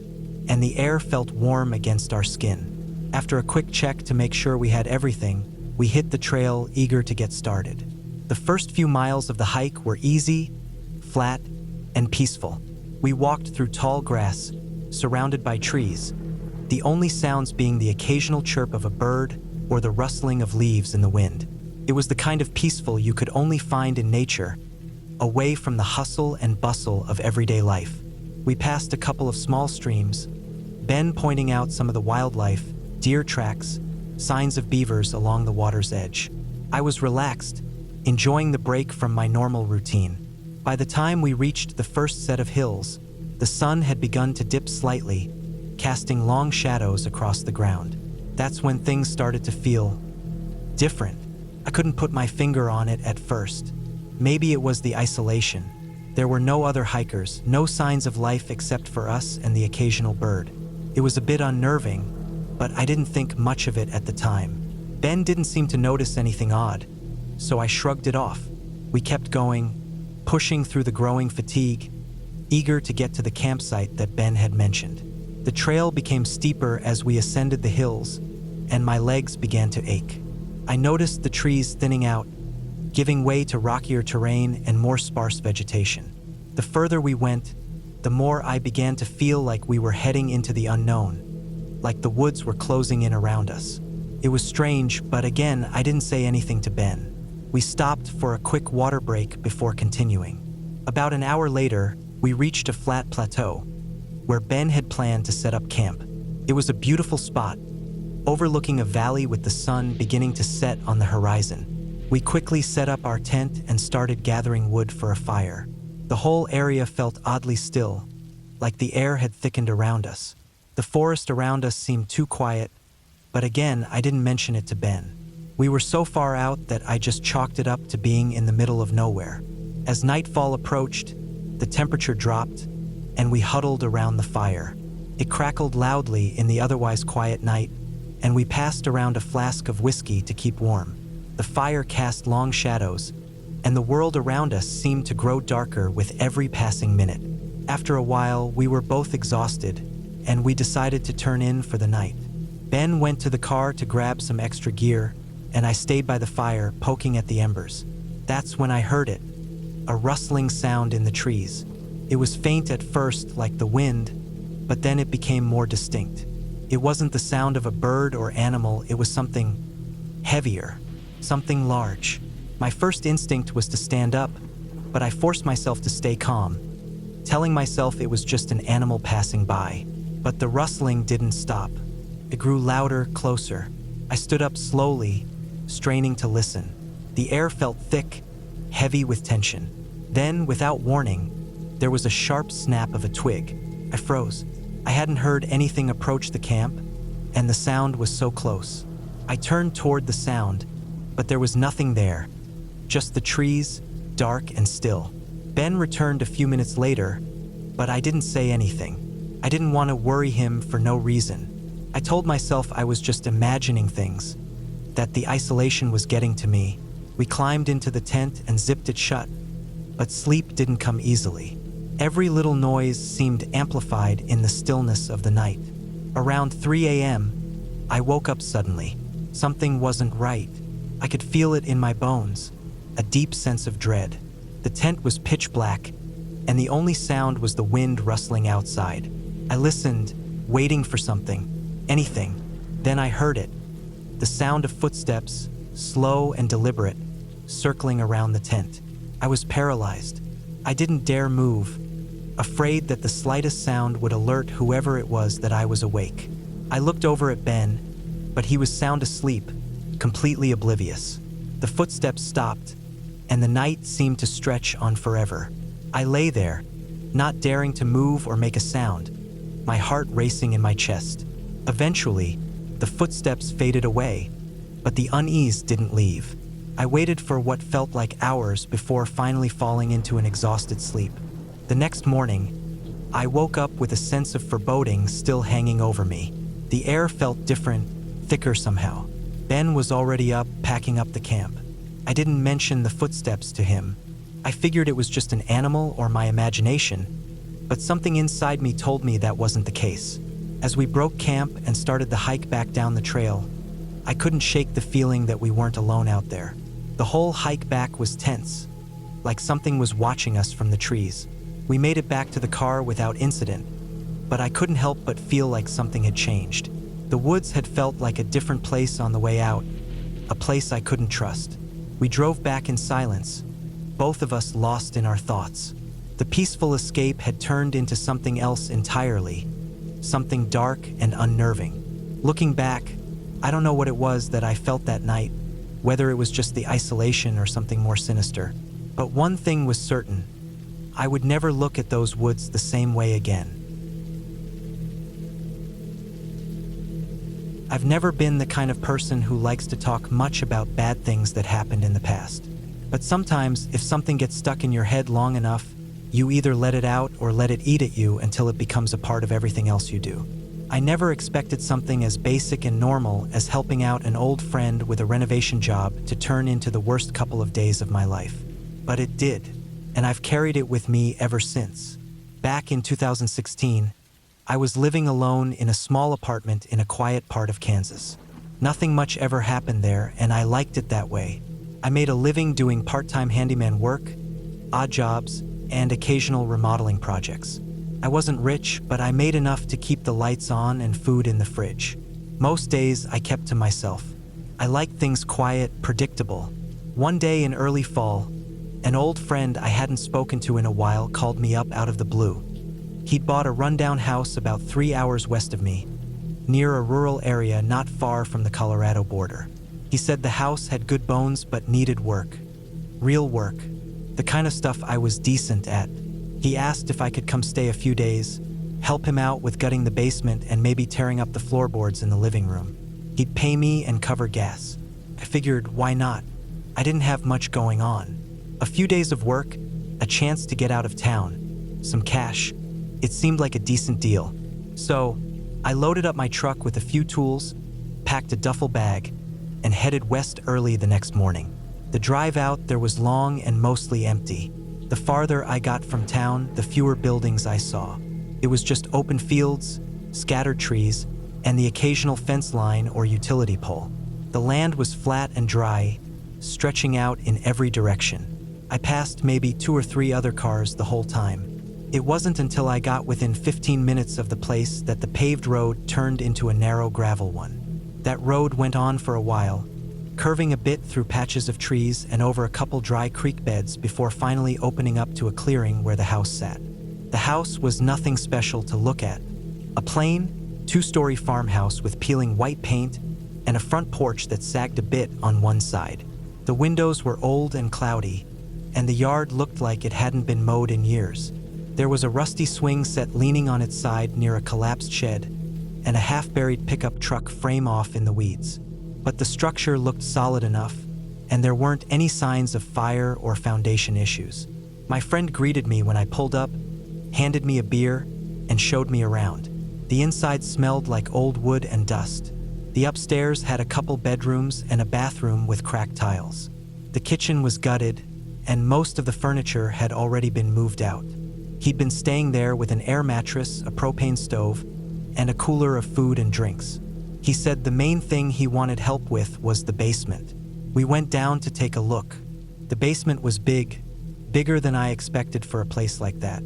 and the air felt warm against our skin. After a quick check to make sure we had everything, we hit the trail, eager to get started. The first few miles of the hike were easy, flat, and peaceful. We walked through tall grass, surrounded by trees, the only sounds being the occasional chirp of a bird or the rustling of leaves in the wind. It was the kind of peaceful you could only find in nature, away from the hustle and bustle of everyday life. We passed a couple of small streams, Ben pointing out some of the wildlife, deer tracks, signs of beavers along the water's edge. I was relaxed, enjoying the break from my normal routine. By the time we reached the first set of hills, the sun had begun to dip slightly, casting long shadows across the ground. That's when things started to feel different. I couldn't put my finger on it at first. Maybe it was the isolation. There were no other hikers, no signs of life except for us and the occasional bird. It was a bit unnerving, but I didn't think much of it at the time. Ben didn't seem to notice anything odd, so I shrugged it off. We kept going, pushing through the growing fatigue, eager to get to the campsite that Ben had mentioned. The trail became steeper as we ascended the hills, and my legs began to ache. I noticed the trees thinning out, giving way to rockier terrain and more sparse vegetation. The further we went, the more I began to feel like we were heading into the unknown, like the woods were closing in around us. It was strange, but again, I didn't say anything to Ben. We stopped for a quick water break before continuing. About an hour later, we reached a flat plateau, where Ben had planned to set up camp. It was a beautiful spot, overlooking a valley with the sun beginning to set on the horizon. We quickly set up our tent and started gathering wood for a fire. The whole area felt oddly still, like the air had thickened around us. The forest around us seemed too quiet, but again, I didn't mention it to Ben. We were so far out that I just chalked it up to being in the middle of nowhere. As nightfall approached, the temperature dropped, and we huddled around the fire. It crackled loudly in the otherwise quiet night, and we passed around a flask of whiskey to keep warm. The fire cast long shadows, and the world around us seemed to grow darker with every passing minute. After a while, we were both exhausted, and we decided to turn in for the night. Ben went to the car to grab some extra gear, and I stayed by the fire, poking at the embers. That's when I heard it, a rustling sound in the trees. It was faint at first, like the wind, but then it became more distinct. It wasn't the sound of a bird or animal, it was something heavier, something large. My first instinct was to stand up, but I forced myself to stay calm, telling myself it was just an animal passing by. But the rustling didn't stop. It grew louder, closer. I stood up slowly, straining to listen. The air felt thick, heavy with tension. Then, without warning, there was a sharp snap of a twig. I froze. I hadn't heard anything approach the camp, and the sound was so close. I turned toward the sound, but there was nothing there. Just the trees, dark and still. Ben returned a few minutes later, but I didn't say anything. I didn't want to worry him for no reason. I told myself I was just imagining things, that the isolation was getting to me. We climbed into the tent and zipped it shut, but sleep didn't come easily. Every little noise seemed amplified in the stillness of the night. Around 3 a.m., I woke up suddenly. Something wasn't right. I could feel it in my bones, a deep sense of dread. The tent was pitch black, and the only sound was the wind rustling outside. I listened, waiting for something, anything. Then I heard it. The sound of footsteps, slow and deliberate, circling around the tent. I was paralyzed. I didn't dare move, afraid that the slightest sound would alert whoever it was that I was awake. I looked over at Ben, but he was sound asleep, completely oblivious. The footsteps stopped, and the night seemed to stretch on forever. I lay there, not daring to move or make a sound, my heart racing in my chest. Eventually, the footsteps faded away, but the unease didn't leave. I waited for what felt like hours before finally falling into an exhausted sleep. The next morning, I woke up with a sense of foreboding still hanging over me. The air felt different, thicker somehow. Ben was already up, packing up the camp. I didn't mention the footsteps to him. I figured it was just an animal or my imagination, but something inside me told me that wasn't the case. As we broke camp and started the hike back down the trail, I couldn't shake the feeling that we weren't alone out there. The whole hike back was tense, like something was watching us from the trees. We made it back to the car without incident, but I couldn't help but feel like something had changed. The woods had felt like a different place on the way out, a place I couldn't trust. We drove back in silence, both of us lost in our thoughts. The peaceful escape had turned into something else entirely, something dark and unnerving. Looking back, I don't know what it was that I felt that night, whether it was just the isolation or something more sinister. But one thing was certain, I would never look at those woods the same way again. I've never been the kind of person who likes to talk much about bad things that happened in the past. But sometimes, if something gets stuck in your head long enough, you either let it out or let it eat at you until it becomes a part of everything else you do. I never expected something as basic and normal as helping out an old friend with a renovation job to turn into the worst couple of days of my life. But it did, and I've carried it with me ever since. Back in 2016, I was living alone in a small apartment in a quiet part of Kansas. Nothing much ever happened there, and I liked it that way. I made a living doing part-time handyman work, odd jobs, and occasional remodeling projects. I wasn't rich, but I made enough to keep the lights on and food in the fridge. Most days, I kept to myself. I liked things quiet, predictable. One day in early fall, an old friend I hadn't spoken to in a while called me up out of the blue. He'd bought a rundown house about 3 hours west of me, near a rural area not far from the Colorado border. He said the house had good bones but needed work. Real work. The kind of stuff I was decent at. He asked if I could come stay a few days, help him out with gutting the basement and maybe tearing up the floorboards in the living room. He'd pay me and cover gas. I figured, why not? I didn't have much going on. A few days of work, a chance to get out of town, some cash. It seemed like a decent deal. So, I loaded up my truck with a few tools, packed a duffel bag, and headed west early the next morning. The drive out there was long and mostly empty. The farther I got from town, the fewer buildings I saw. It was just open fields, scattered trees, and the occasional fence line or utility pole. The land was flat and dry, stretching out in every direction. I passed maybe 2 or 3 other cars the whole time. It wasn't until I got within 15 minutes of the place that the paved road turned into a narrow gravel one. That road went on for a while, curving a bit through patches of trees and over a couple dry creek beds before finally opening up to a clearing where the house sat. The house was nothing special to look at. A plain, 2-story farmhouse with peeling white paint and a front porch that sagged a bit on one side. The windows were old and cloudy, and the yard looked like it hadn't been mowed in years. There was a rusty swing set leaning on its side near a collapsed shed, and a half-buried pickup truck frame off in the weeds. But the structure looked solid enough, and there weren't any signs of fire or foundation issues. My friend greeted me when I pulled up, handed me a beer, and showed me around. The inside smelled like old wood and dust. The upstairs had a couple bedrooms and a bathroom with cracked tiles. The kitchen was gutted, and most of the furniture had already been moved out. He'd been staying there with an air mattress, a propane stove, and a cooler of food and drinks. He said the main thing he wanted help with was the basement. We went down to take a look. The basement was big, bigger than I expected for a place like that.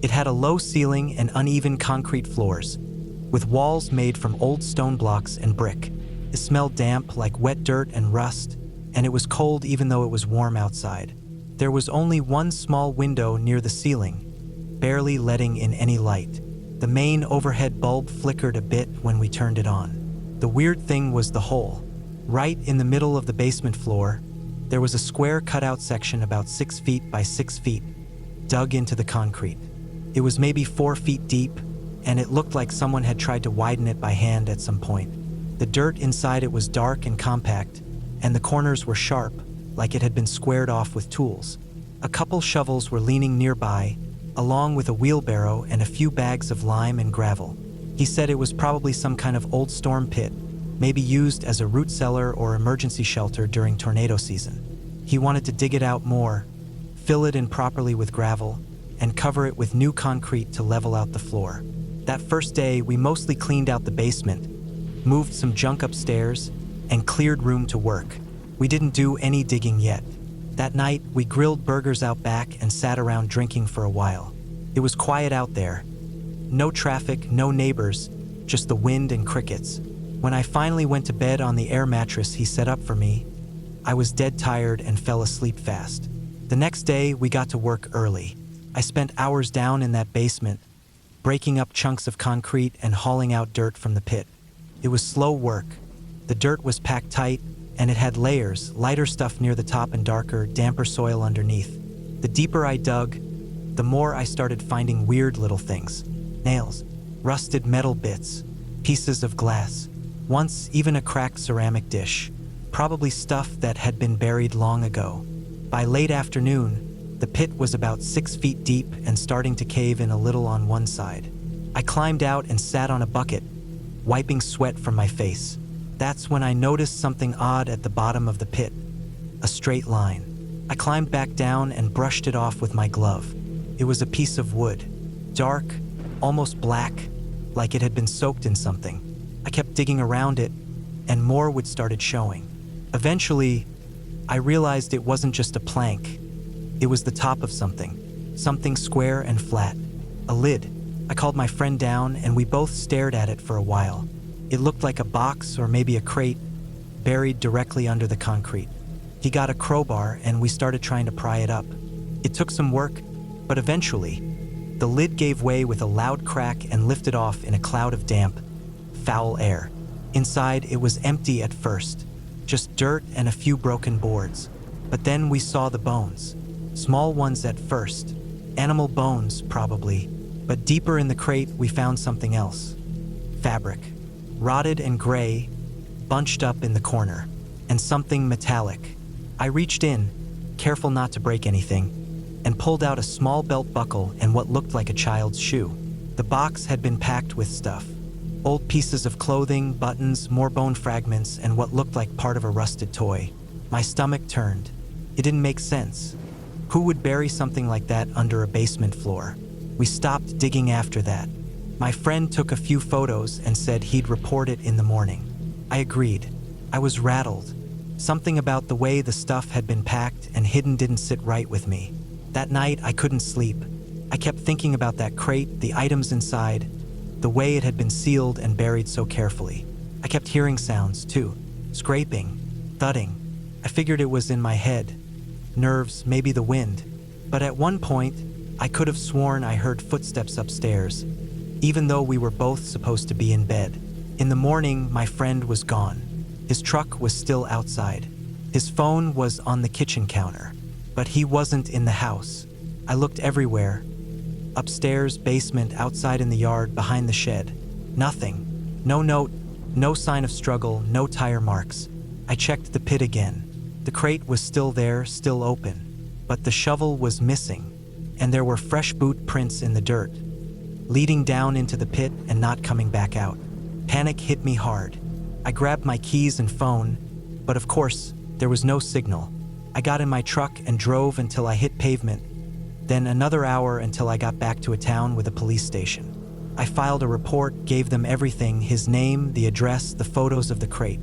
It had a low ceiling and uneven concrete floors, with walls made from old stone blocks and brick. It smelled damp, like wet dirt and rust, and it was cold even though it was warm outside. There was only one small window near the ceiling, barely letting in any light. The main overhead bulb flickered a bit when we turned it on. The weird thing was the hole. Right in the middle of the basement floor, there was a square cutout section about 6 feet by 6 feet, dug into the concrete. It was maybe 4 feet deep, and it looked like someone had tried to widen it by hand at some point. The dirt inside it was dark and compact, and the corners were sharp, like it had been squared off with tools. A couple shovels were leaning nearby, along with a wheelbarrow and a few bags of lime and gravel. He said it was probably some kind of old storm pit, maybe used as a root cellar or emergency shelter during tornado season. He wanted to dig it out more, fill it in properly with gravel, and cover it with new concrete to level out the floor. That first day, we mostly cleaned out the basement, moved some junk upstairs, and cleared room to work. We didn't do any digging yet. That night, we grilled burgers out back and sat around drinking for a while. It was quiet out there. No traffic, no neighbors, just the wind and crickets. When I finally went to bed on the air mattress he set up for me, I was dead tired and fell asleep fast. The next day, we got to work early. I spent hours down in that basement, breaking up chunks of concrete and hauling out dirt from the pit. It was slow work. The dirt was packed tight, and it had layers, lighter stuff near the top and darker, damper soil underneath. The deeper I dug, the more I started finding weird little things. Nails, rusted metal bits, pieces of glass, once even a cracked ceramic dish, probably stuff that had been buried long ago. By late afternoon, the pit was about 6 feet deep and starting to cave in a little on one side. I climbed out and sat on a bucket, wiping sweat from my face. That's when I noticed something odd at the bottom of the pit, a straight line. I climbed back down and brushed it off with my glove. It was a piece of wood, dark, almost black, like it had been soaked in something. I kept digging around it, and more wood started showing. Eventually, I realized it wasn't just a plank. It was the top of something square and flat, a lid. I called my friend down, and we both stared at it for a while. It looked like a box or maybe a crate, buried directly under the concrete. He got a crowbar, and we started trying to pry it up. It took some work, but eventually, the lid gave way with a loud crack and lifted off in a cloud of damp, foul air. Inside, it was empty at first, just dirt and a few broken boards. But then we saw the bones. Small ones at first. Animal bones, probably. But deeper in the crate, we found something else. Fabric. Rotted and gray, bunched up in the corner. And something metallic. I reached in, careful not to break anything, and pulled out a small belt buckle and what looked like a child's shoe. The box had been packed with stuff. Old pieces of clothing, buttons, more bone fragments, and what looked like part of a rusted toy. My stomach turned. It didn't make sense. Who would bury something like that under a basement floor? We stopped digging after that. My friend took a few photos and said he'd report it in the morning. I agreed. I was rattled. Something about the way the stuff had been packed and hidden didn't sit right with me. That night, I couldn't sleep. I kept thinking about that crate, the items inside, the way it had been sealed and buried so carefully. I kept hearing sounds, too. Scraping, thudding. I figured it was in my head. Nerves, maybe the wind. But at one point, I could have sworn I heard footsteps upstairs, even though we were both supposed to be in bed. In the morning, my friend was gone. His truck was still outside. His phone was on the kitchen counter, but he wasn't in the house. I looked everywhere. Upstairs, basement, outside in the yard, behind the shed. Nothing. No note, no sign of struggle, no tire marks. I checked the pit again. The crate was still there, still open, but the shovel was missing, and there were fresh boot prints in the dirt, leading down into the pit and not coming back out. Panic hit me hard. I grabbed my keys and phone, but of course, there was no signal. I got in my truck and drove until I hit pavement, then another hour until I got back to a town with a police station. I filed a report, gave them everything, his name, the address, the photos of the crate.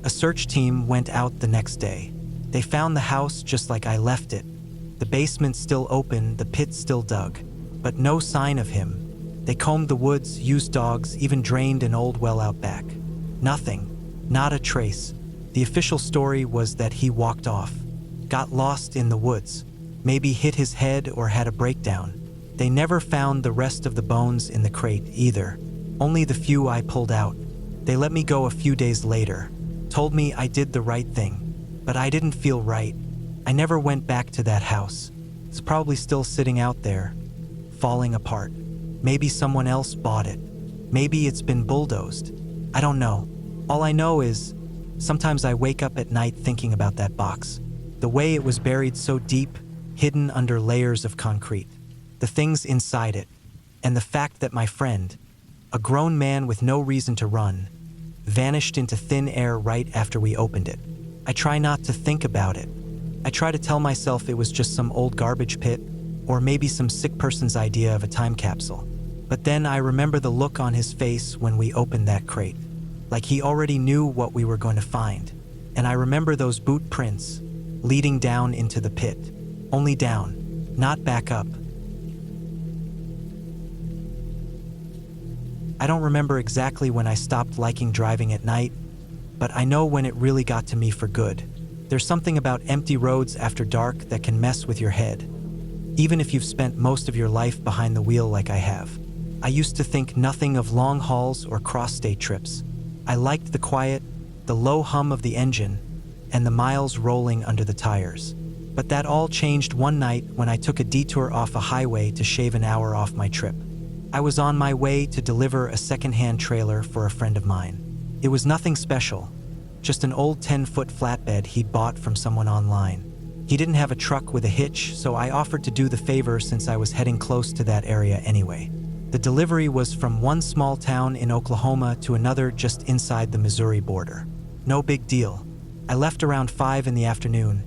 A search team went out the next day. They found the house just like I left it. The basement still open, the pit still dug, but no sign of him. They combed the woods, used dogs, even drained an old well out back. Nothing, not a trace. The official story was that he walked off, got lost in the woods, maybe hit his head or had a breakdown. They never found the rest of the bones in the crate either, only the few I pulled out. They let me go a few days later, told me I did the right thing, but I didn't feel right. I never went back to that house. It's probably still sitting out there, falling apart. Maybe someone else bought it. Maybe it's been bulldozed. I don't know. All I know is, sometimes I wake up at night thinking about that box. The way it was buried so deep, hidden under layers of concrete. The things inside it, and the fact that my friend, a grown man with no reason to run, vanished into thin air right after we opened it. I try not to think about it. I try to tell myself it was just some old garbage pit, or maybe some sick person's idea of a time capsule. But then I remember the look on his face when we opened that crate, like he already knew what we were going to find. And I remember those boot prints leading down into the pit. Only down, not back up. I don't remember exactly when I stopped liking driving at night, but I know when it really got to me for good. There's something about empty roads after dark that can mess with your head, even if you've spent most of your life behind the wheel like I have. I used to think nothing of long hauls or cross-state trips. I liked the quiet, the low hum of the engine, and the miles rolling under the tires. But that all changed one night when I took a detour off a highway to shave an hour off my trip. I was on my way to deliver a second-hand trailer for a friend of mine. It was nothing special, just an old 10-foot flatbed he'd bought from someone online. He didn't have a truck with a hitch, so I offered to do the favor since I was heading close to that area anyway. The delivery was from one small town in Oklahoma to another just inside the Missouri border. No big deal. I left around 5 in the afternoon,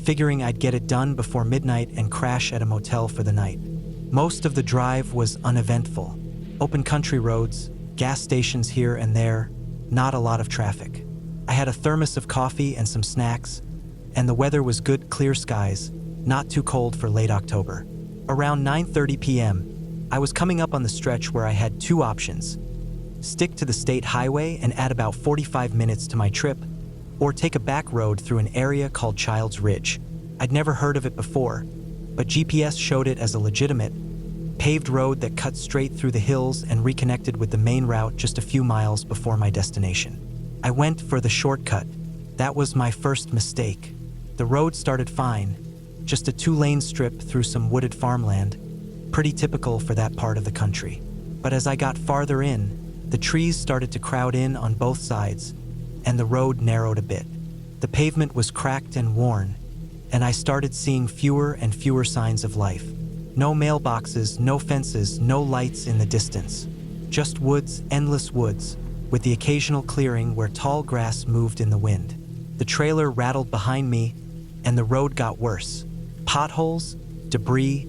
figuring I'd get it done before midnight and crash at a motel for the night. Most of the drive was uneventful. Open country roads, gas stations here and there, not a lot of traffic. I had a thermos of coffee and some snacks, and the weather was good, clear skies, not too cold for late October. Around 9:30 p.m., I was coming up on the stretch where I had two options: stick to the state highway and add about 45 minutes to my trip, or take a back road through an area called Child's Ridge. I'd never heard of it before, but GPS showed it as a legitimate, paved road that cut straight through the hills and reconnected with the main route just a few miles before my destination. I went for the shortcut. That was my first mistake. The road started fine, just a 2-lane strip through some wooded farmland, pretty typical for that part of the country. But as I got farther in, the trees started to crowd in on both sides, and the road narrowed a bit. The pavement was cracked and worn, and I started seeing fewer and fewer signs of life. No mailboxes, no fences, no lights in the distance. Just woods, endless woods, with the occasional clearing where tall grass moved in the wind. The trailer rattled behind me, and the road got worse. Potholes, debris,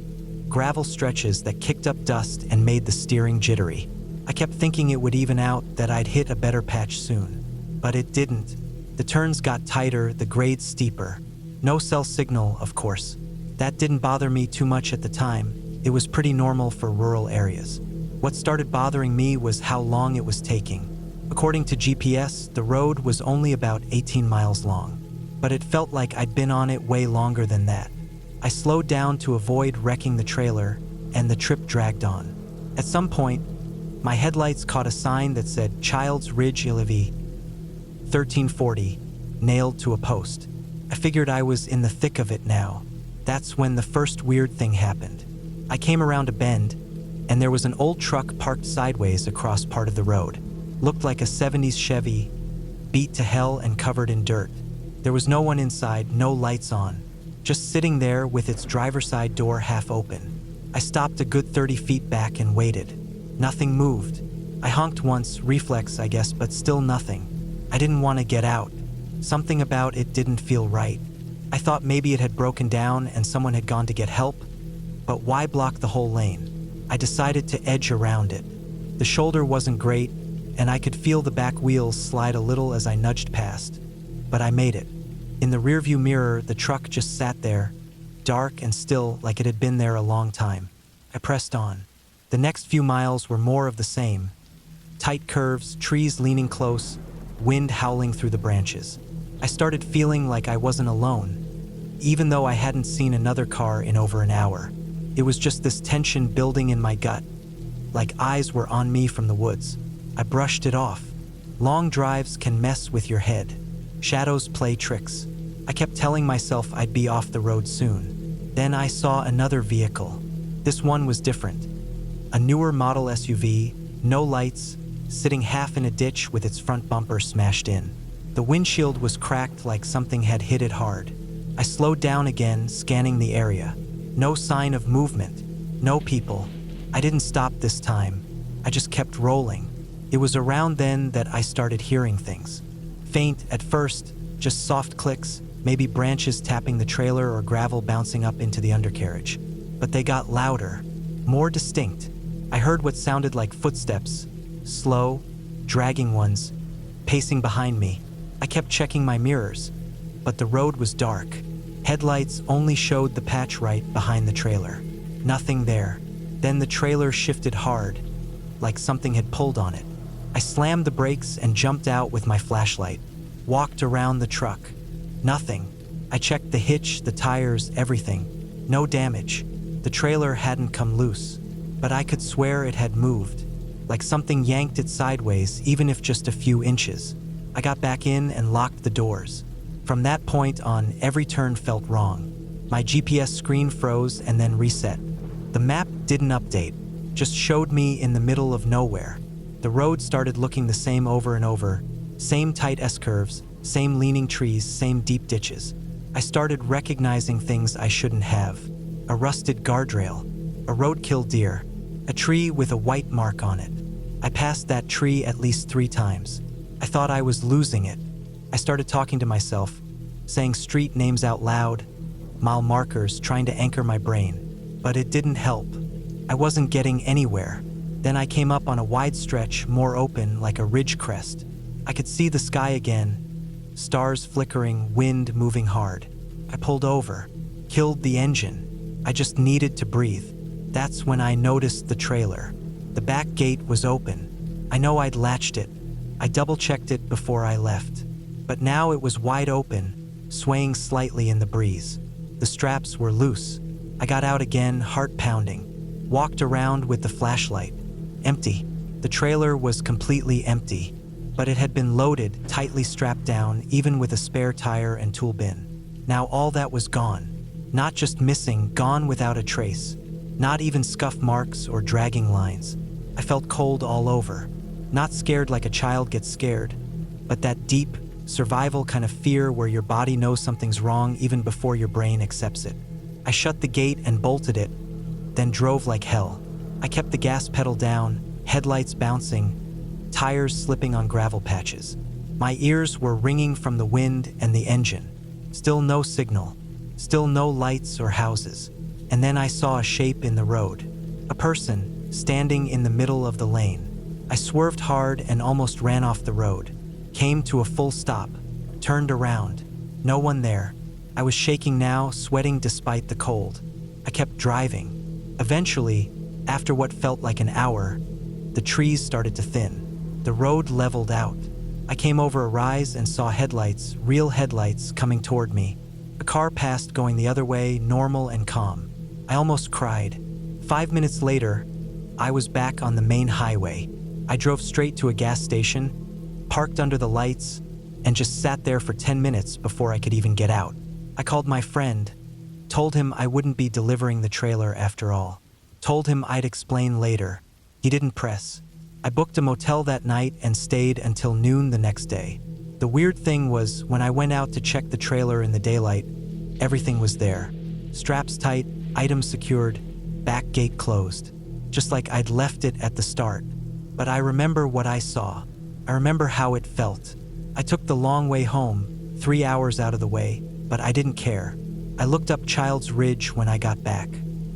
gravel stretches that kicked up dust and made the steering jittery. I kept thinking it would even out, that I'd hit a better patch soon. But it didn't. The turns got tighter, the grades steeper. No cell signal, of course. That didn't bother me too much at the time. It was pretty normal for rural areas. What started bothering me was how long it was taking. According to GPS, the road was only about 18 miles long. But it felt like I'd been on it way longer than that. I slowed down to avoid wrecking the trailer, and the trip dragged on. At some point, my headlights caught a sign that said Childs Ridge Illivi 1340, nailed to a post. I figured I was in the thick of it now. That's when the first weird thing happened. I came around a bend, and there was an old truck parked sideways across part of the road. Looked like a 70s Chevy, beat to hell and covered in dirt. There was no one inside, no lights on, just sitting there with its driver's side door half open. I stopped a good 30 feet back and waited. Nothing moved. I honked once, reflex I guess, but still nothing. I didn't want to get out. Something about it didn't feel right. I thought maybe it had broken down and someone had gone to get help, but why block the whole lane? I decided to edge around it. The shoulder wasn't great, and I could feel the back wheels slide a little as I nudged past, but I made it. In the rearview mirror, the truck just sat there, dark and still, like it had been there a long time. I pressed on. The next few miles were more of the same. Tight curves, trees leaning close, wind howling through the branches. I started feeling like I wasn't alone, even though I hadn't seen another car in over an hour. It was just this tension building in my gut, like eyes were on me from the woods. I brushed it off. Long drives can mess with your head. Shadows play tricks. I kept telling myself I'd be off the road soon. Then I saw another vehicle. This one was different. A newer model SUV, no lights, sitting half in a ditch with its front bumper smashed in. The windshield was cracked like something had hit it hard. I slowed down again, scanning the area. No sign of movement, no people. I didn't stop this time. I just kept rolling. It was around then that I started hearing things. Faint at first, just soft clicks, maybe branches tapping the trailer or gravel bouncing up into the undercarriage. But they got louder, more distinct. I heard what sounded like footsteps, slow, dragging ones, pacing behind me. I kept checking my mirrors, but the road was dark. Headlights only showed the patch right behind the trailer. Nothing there. Then the trailer shifted hard, like something had pulled on it. I slammed the brakes and jumped out with my flashlight. Walked around the truck. Nothing. I checked the hitch, the tires, everything. No damage. The trailer hadn't come loose, but I could swear it had moved, like something yanked it sideways, even if just a few inches. I got back in and locked the doors. From that point on, every turn felt wrong. My GPS screen froze and then reset. The map didn't update, just showed me in the middle of nowhere. The road started looking the same over and over. Same tight S-curves, same leaning trees, same deep ditches. I started recognizing things I shouldn't have. A rusted guardrail, a roadkill deer, a tree with a white mark on it. I passed that tree at least 3 times. I thought I was losing it. I started talking to myself, saying street names out loud, mile markers, trying to anchor my brain. But it didn't help. I wasn't getting anywhere. Then I came up on a wide stretch, more open, like a ridge crest. I could see the sky again, stars flickering, wind moving hard. I pulled over, killed the engine. I just needed to breathe. That's when I noticed the trailer. The back gate was open. I know I'd latched it. I double-checked it before I left. But now it was wide open, swaying slightly in the breeze. The straps were loose. I got out again, heart pounding. Walked around with the flashlight. Empty. The trailer was completely empty, but it had been loaded, tightly strapped down, even with a spare tire and tool bin. Now all that was gone. Not just missing, gone without a trace. Not even scuff marks or dragging lines. I felt cold all over. Not scared like a child gets scared, but that deep, survival kind of fear where your body knows something's wrong even before your brain accepts it. I shut the gate and bolted it, then drove like hell. I kept the gas pedal down, headlights bouncing, tires slipping on gravel patches. My ears were ringing from the wind and the engine. Still no signal. Still no lights or houses. And then I saw a shape in the road. A person, standing in the middle of the lane. I swerved hard and almost ran off the road. Came to a full stop. Turned around. No one there. I was shaking now, sweating despite the cold. I kept driving. Eventually, after what felt like an hour, the trees started to thin. The road leveled out. I came over a rise and saw headlights, real headlights, coming toward me. A car passed going the other way, normal and calm. I almost cried. 5 minutes later, I was back on the main highway. I drove straight to a gas station, parked under the lights, and just sat there for 10 minutes before I could even get out. I called my friend, told him I wouldn't be delivering the trailer after all. Told him I'd explain later. He didn't press. I booked a motel that night and stayed until noon the next day. The weird thing was, when I went out to check the trailer in the daylight, everything was there. Straps tight, items secured, back gate closed. Just like I'd left it at the start. But I remember what I saw. I remember how it felt. I took the long way home, 3 hours out of the way, but I didn't care. I looked up Child's Ridge when I got back.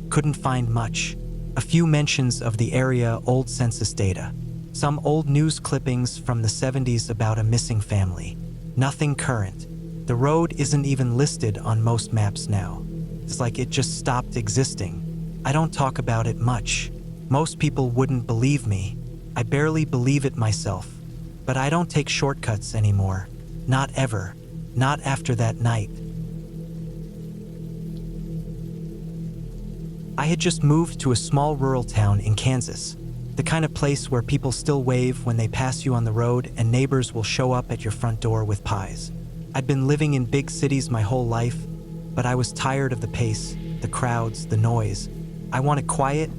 Couldn't find much. A few mentions of the area, old census data. Some old news clippings from the 70s about a missing family. Nothing current. The road isn't even listed on most maps now. It's like it just stopped existing. I don't talk about it much. Most people wouldn't believe me. I barely believe it myself. But I don't take shortcuts anymore. Not ever. Not after that night. I had just moved to a small rural town in Kansas. The kind of place where people still wave when they pass you on the road and neighbors will show up at your front door with pies. I'd been living in big cities my whole life, but I was tired of the pace, the crowds, the noise. I wanted quiet,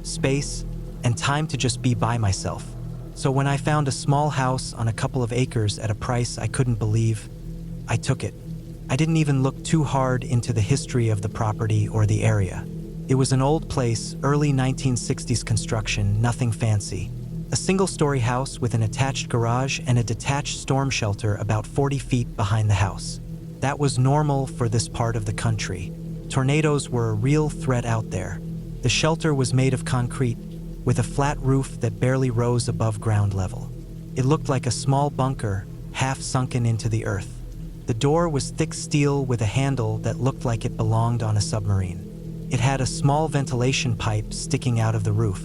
space, and time to just be by myself. So when I found a small house on a couple of acres at a price I couldn't believe, I took it. I didn't even look too hard into the history of the property or the area. It was an old place, early 1960s construction, nothing fancy. A single-story house with an attached garage and a detached storm shelter about 40 feet behind the house. That was normal for this part of the country. Tornadoes were a real threat out there. The shelter was made of concrete, with a flat roof that barely rose above ground level. It looked like a small bunker, half sunken into the earth. The door was thick steel with a handle that looked like it belonged on a submarine. It had a small ventilation pipe sticking out of the roof.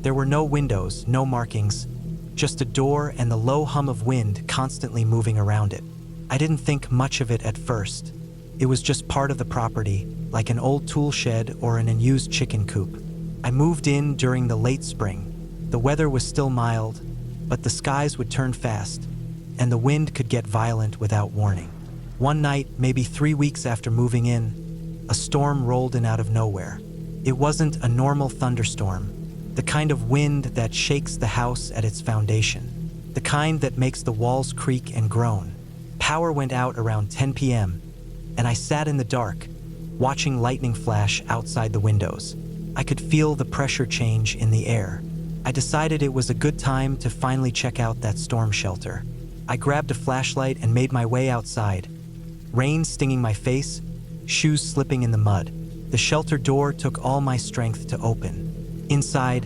There were no windows, no markings, just a door and the low hum of wind constantly moving around it. I didn't think much of it at first. It was just part of the property, like an old tool shed or an unused chicken coop. I moved in during the late spring. The weather was still mild, but the skies would turn fast, and the wind could get violent without warning. One night, maybe 3 weeks after moving in, a storm rolled in out of nowhere. It wasn't a normal thunderstorm, the kind of wind that shakes the house at its foundation, the kind that makes the walls creak and groan. Power went out around 10 p.m., and I sat in the dark, watching lightning flash outside the windows. I could feel the pressure change in the air. I decided it was a good time to finally check out that storm shelter. I grabbed a flashlight and made my way outside. Rain stinging my face, shoes slipping in the mud. The shelter door took all my strength to open. Inside,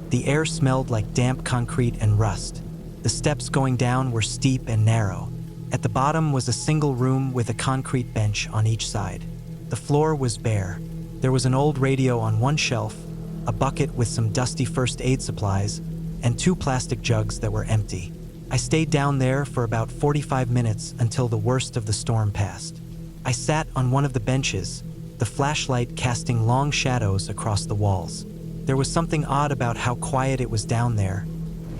the air smelled like damp concrete and rust. The steps going down were steep and narrow. At the bottom was a single room with a concrete bench on each side. The floor was bare. There was an old radio on one shelf, a bucket with some dusty first aid supplies, and 2 plastic jugs that were empty. I stayed down there for about 45 minutes until the worst of the storm passed. I sat on one of the benches, the flashlight casting long shadows across the walls. There was something odd about how quiet it was down there,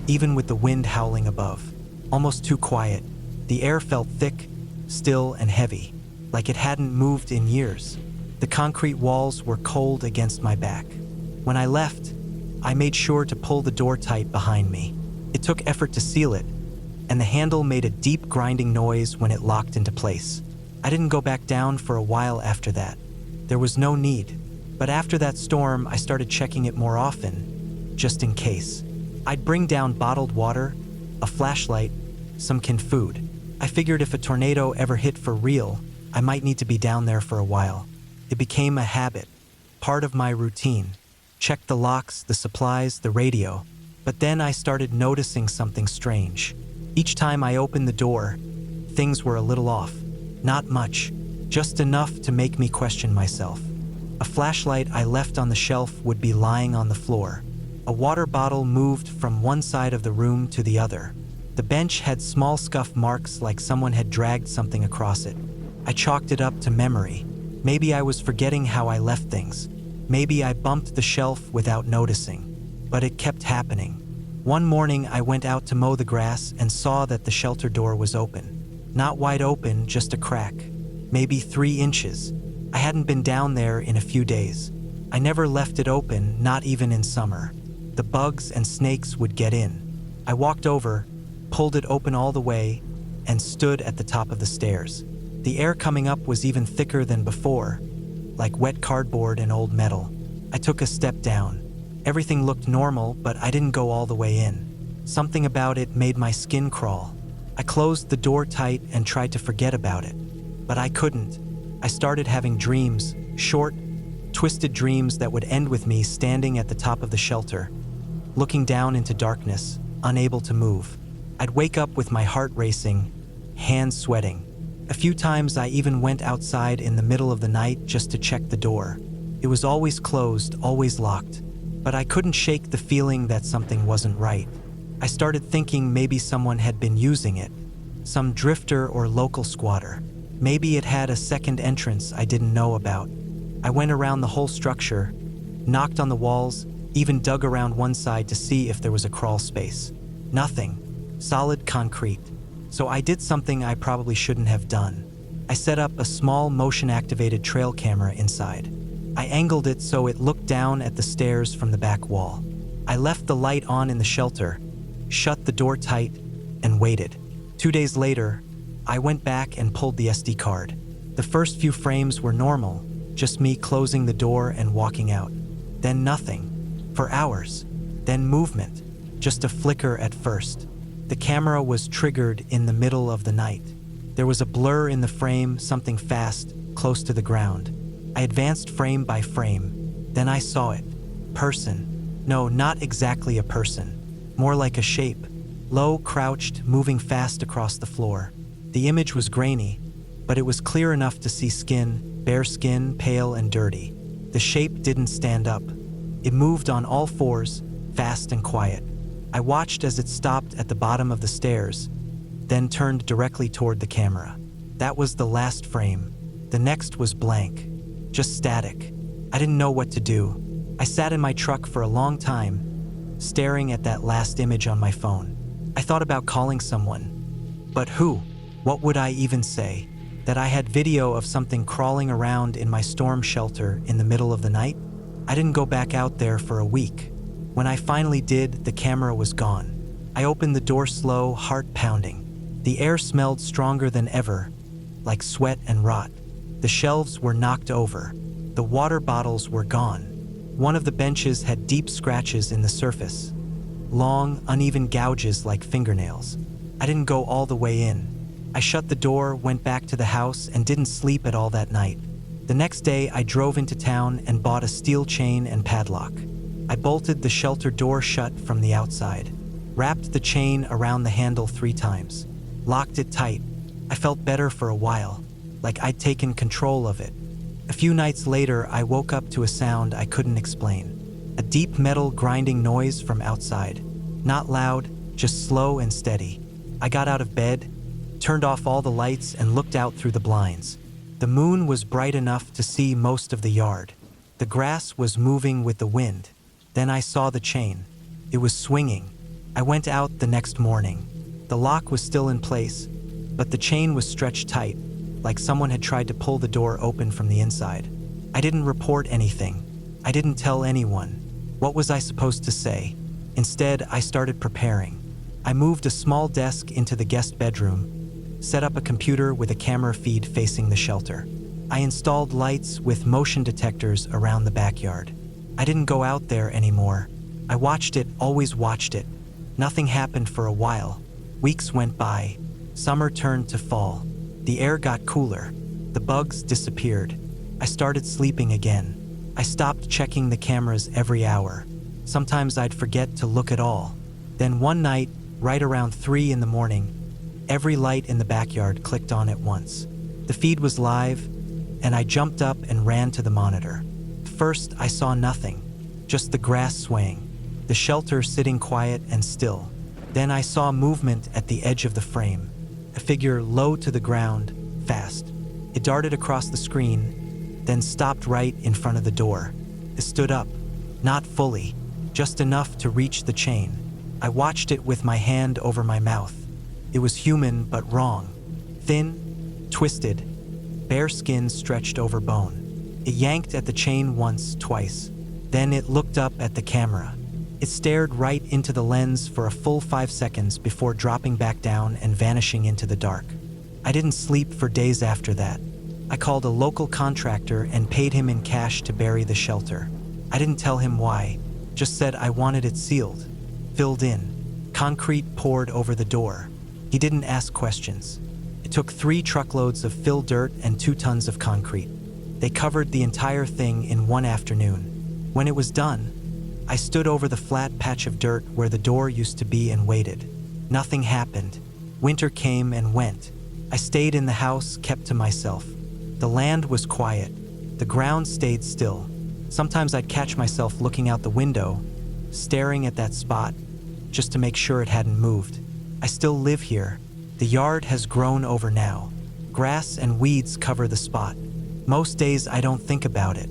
even with the wind howling above. Almost too quiet. The air felt thick, still, and heavy, like it hadn't moved in years. The concrete walls were cold against my back. When I left, I made sure to pull the door tight behind me. It took effort to seal it, and the handle made a deep grinding noise when it locked into place. I didn't go back down for a while after that. There was no need. But after that storm, I started checking it more often, just in case. I'd bring down bottled water, a flashlight, some canned food. I figured if a tornado ever hit for real, I might need to be down there for a while. It became a habit, part of my routine. Check the locks, the supplies, the radio. But then I started noticing something strange. Each time I opened the door, things were a little off. Not much, just enough to make me question myself. A flashlight I left on the shelf would be lying on the floor. A water bottle moved from one side of the room to the other. The bench had small scuff marks like someone had dragged something across it. I chalked it up to memory. Maybe I was forgetting how I left things. Maybe I bumped the shelf without noticing. But it kept happening. One morning I went out to mow the grass and saw that the shelter door was open. Not wide open, just a crack. Maybe 3 inches. I hadn't been down there in a few days. I never left it open, not even in summer. The bugs and snakes would get in. I walked over, pulled it open all the way, and stood at the top of the stairs. The air coming up was even thicker than before, like wet cardboard and old metal. I took a step down. Everything looked normal, but I didn't go all the way in. Something about it made my skin crawl. I closed the door tight and tried to forget about it. But I couldn't. I started having dreams, short, twisted dreams that would end with me standing at the top of the shelter, looking down into darkness, unable to move. I'd wake up with my heart racing, hands sweating. A few times I even went outside in the middle of the night just to check the door. It was always closed, always locked. But I couldn't shake the feeling that something wasn't right. I started thinking maybe someone had been using it. Some drifter or local squatter. Maybe it had a second entrance I didn't know about. I went around the whole structure, knocked on the walls, even dug around one side to see if there was a crawl space. Nothing. Solid concrete. So I did something I probably shouldn't have done. I set up a small motion-activated trail camera inside. I angled it so it looked down at the stairs from the back wall. I left the light on in the shelter, shut the door tight, and waited. 2 days later, I went back and pulled the SD card. The first few frames were normal, just me closing the door and walking out. Then nothing, for hours. Then movement, just a flicker at first. The camera was triggered in the middle of the night. There was a blur in the frame, something fast, close to the ground. I advanced frame by frame. Then I saw it. Person. No, not exactly a person. More like a shape. Low, crouched, moving fast across the floor. The image was grainy, but it was clear enough to see skin, bare skin, pale and dirty. The shape didn't stand up. It moved on all fours, fast and quiet. I watched as it stopped at the bottom of the stairs, then turned directly toward the camera. That was the last frame. The next was blank, just static. I didn't know what to do. I sat in my truck for a long time, staring at that last image on my phone. I thought about calling someone. But who? What would I even say? That I had video of something crawling around in my storm shelter in the middle of the night? I didn't go back out there for a week. When I finally did, the camera was gone. I opened the door slow, heart pounding. The air smelled stronger than ever, like sweat and rot. The shelves were knocked over. The water bottles were gone. One of the benches had deep scratches in the surface. Long, uneven gouges like fingernails. I didn't go all the way in. I shut the door, went back to the house, and didn't sleep at all that night. The next day, I drove into town and bought a steel chain and padlock. I bolted the shelter door shut from the outside, wrapped the chain around the handle 3 times, locked it tight. I felt better for a while, like I'd taken control of it. A few nights later, I woke up to a sound I couldn't explain. A deep metal grinding noise from outside. Not loud, just slow and steady. I got out of bed, turned off all the lights, and looked out through the blinds. The moon was bright enough to see most of the yard. The grass was moving with the wind. Then I saw the chain. It was swinging. I went out the next morning. The lock was still in place, but the chain was stretched tight, like someone had tried to pull the door open from the inside. I didn't report anything. I didn't tell anyone. What was I supposed to say? Instead, I started preparing. I moved a small desk into the guest bedroom, set up a computer with a camera feed facing the shelter. I installed lights with motion detectors around the backyard. I didn't go out there anymore. I watched it, always watched it. Nothing happened for a while. Weeks went by. Summer turned to fall. The air got cooler. The bugs disappeared. I started sleeping again. I stopped checking the cameras every hour. Sometimes I'd forget to look at all. Then one night, right around 3 in the morning, every light in the backyard clicked on at once. The feed was live, and I jumped up and ran to the monitor. First, I saw nothing, just the grass swaying, the shelter sitting quiet and still. Then I saw movement at the edge of the frame, a figure low to the ground, fast. It darted across the screen, then stopped right in front of the door. It stood up, not fully, just enough to reach the chain. I watched it with my hand over my mouth. It was human but wrong. Thin, twisted, bare skin stretched over bone. It yanked at the chain once, twice. Then it looked up at the camera. It stared right into the lens for a full 5 seconds before dropping back down and vanishing into the dark. I didn't sleep for days after that. I called a local contractor and paid him in cash to bury the shelter. I didn't tell him why, just said I wanted it sealed, filled in, concrete poured over the door. He didn't ask questions. It took 3 truckloads of fill dirt and 2 tons of concrete. They covered the entire thing in one afternoon. When it was done, I stood over the flat patch of dirt where the door used to be and waited. Nothing happened. Winter came and went. I stayed in the house, kept to myself. The land was quiet. The ground stayed still. Sometimes I'd catch myself looking out the window, staring at that spot, just to make sure it hadn't moved. I still live here. The yard has grown over now. Grass and weeds cover the spot. Most days I don't think about it.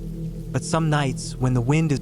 But some nights, when the wind is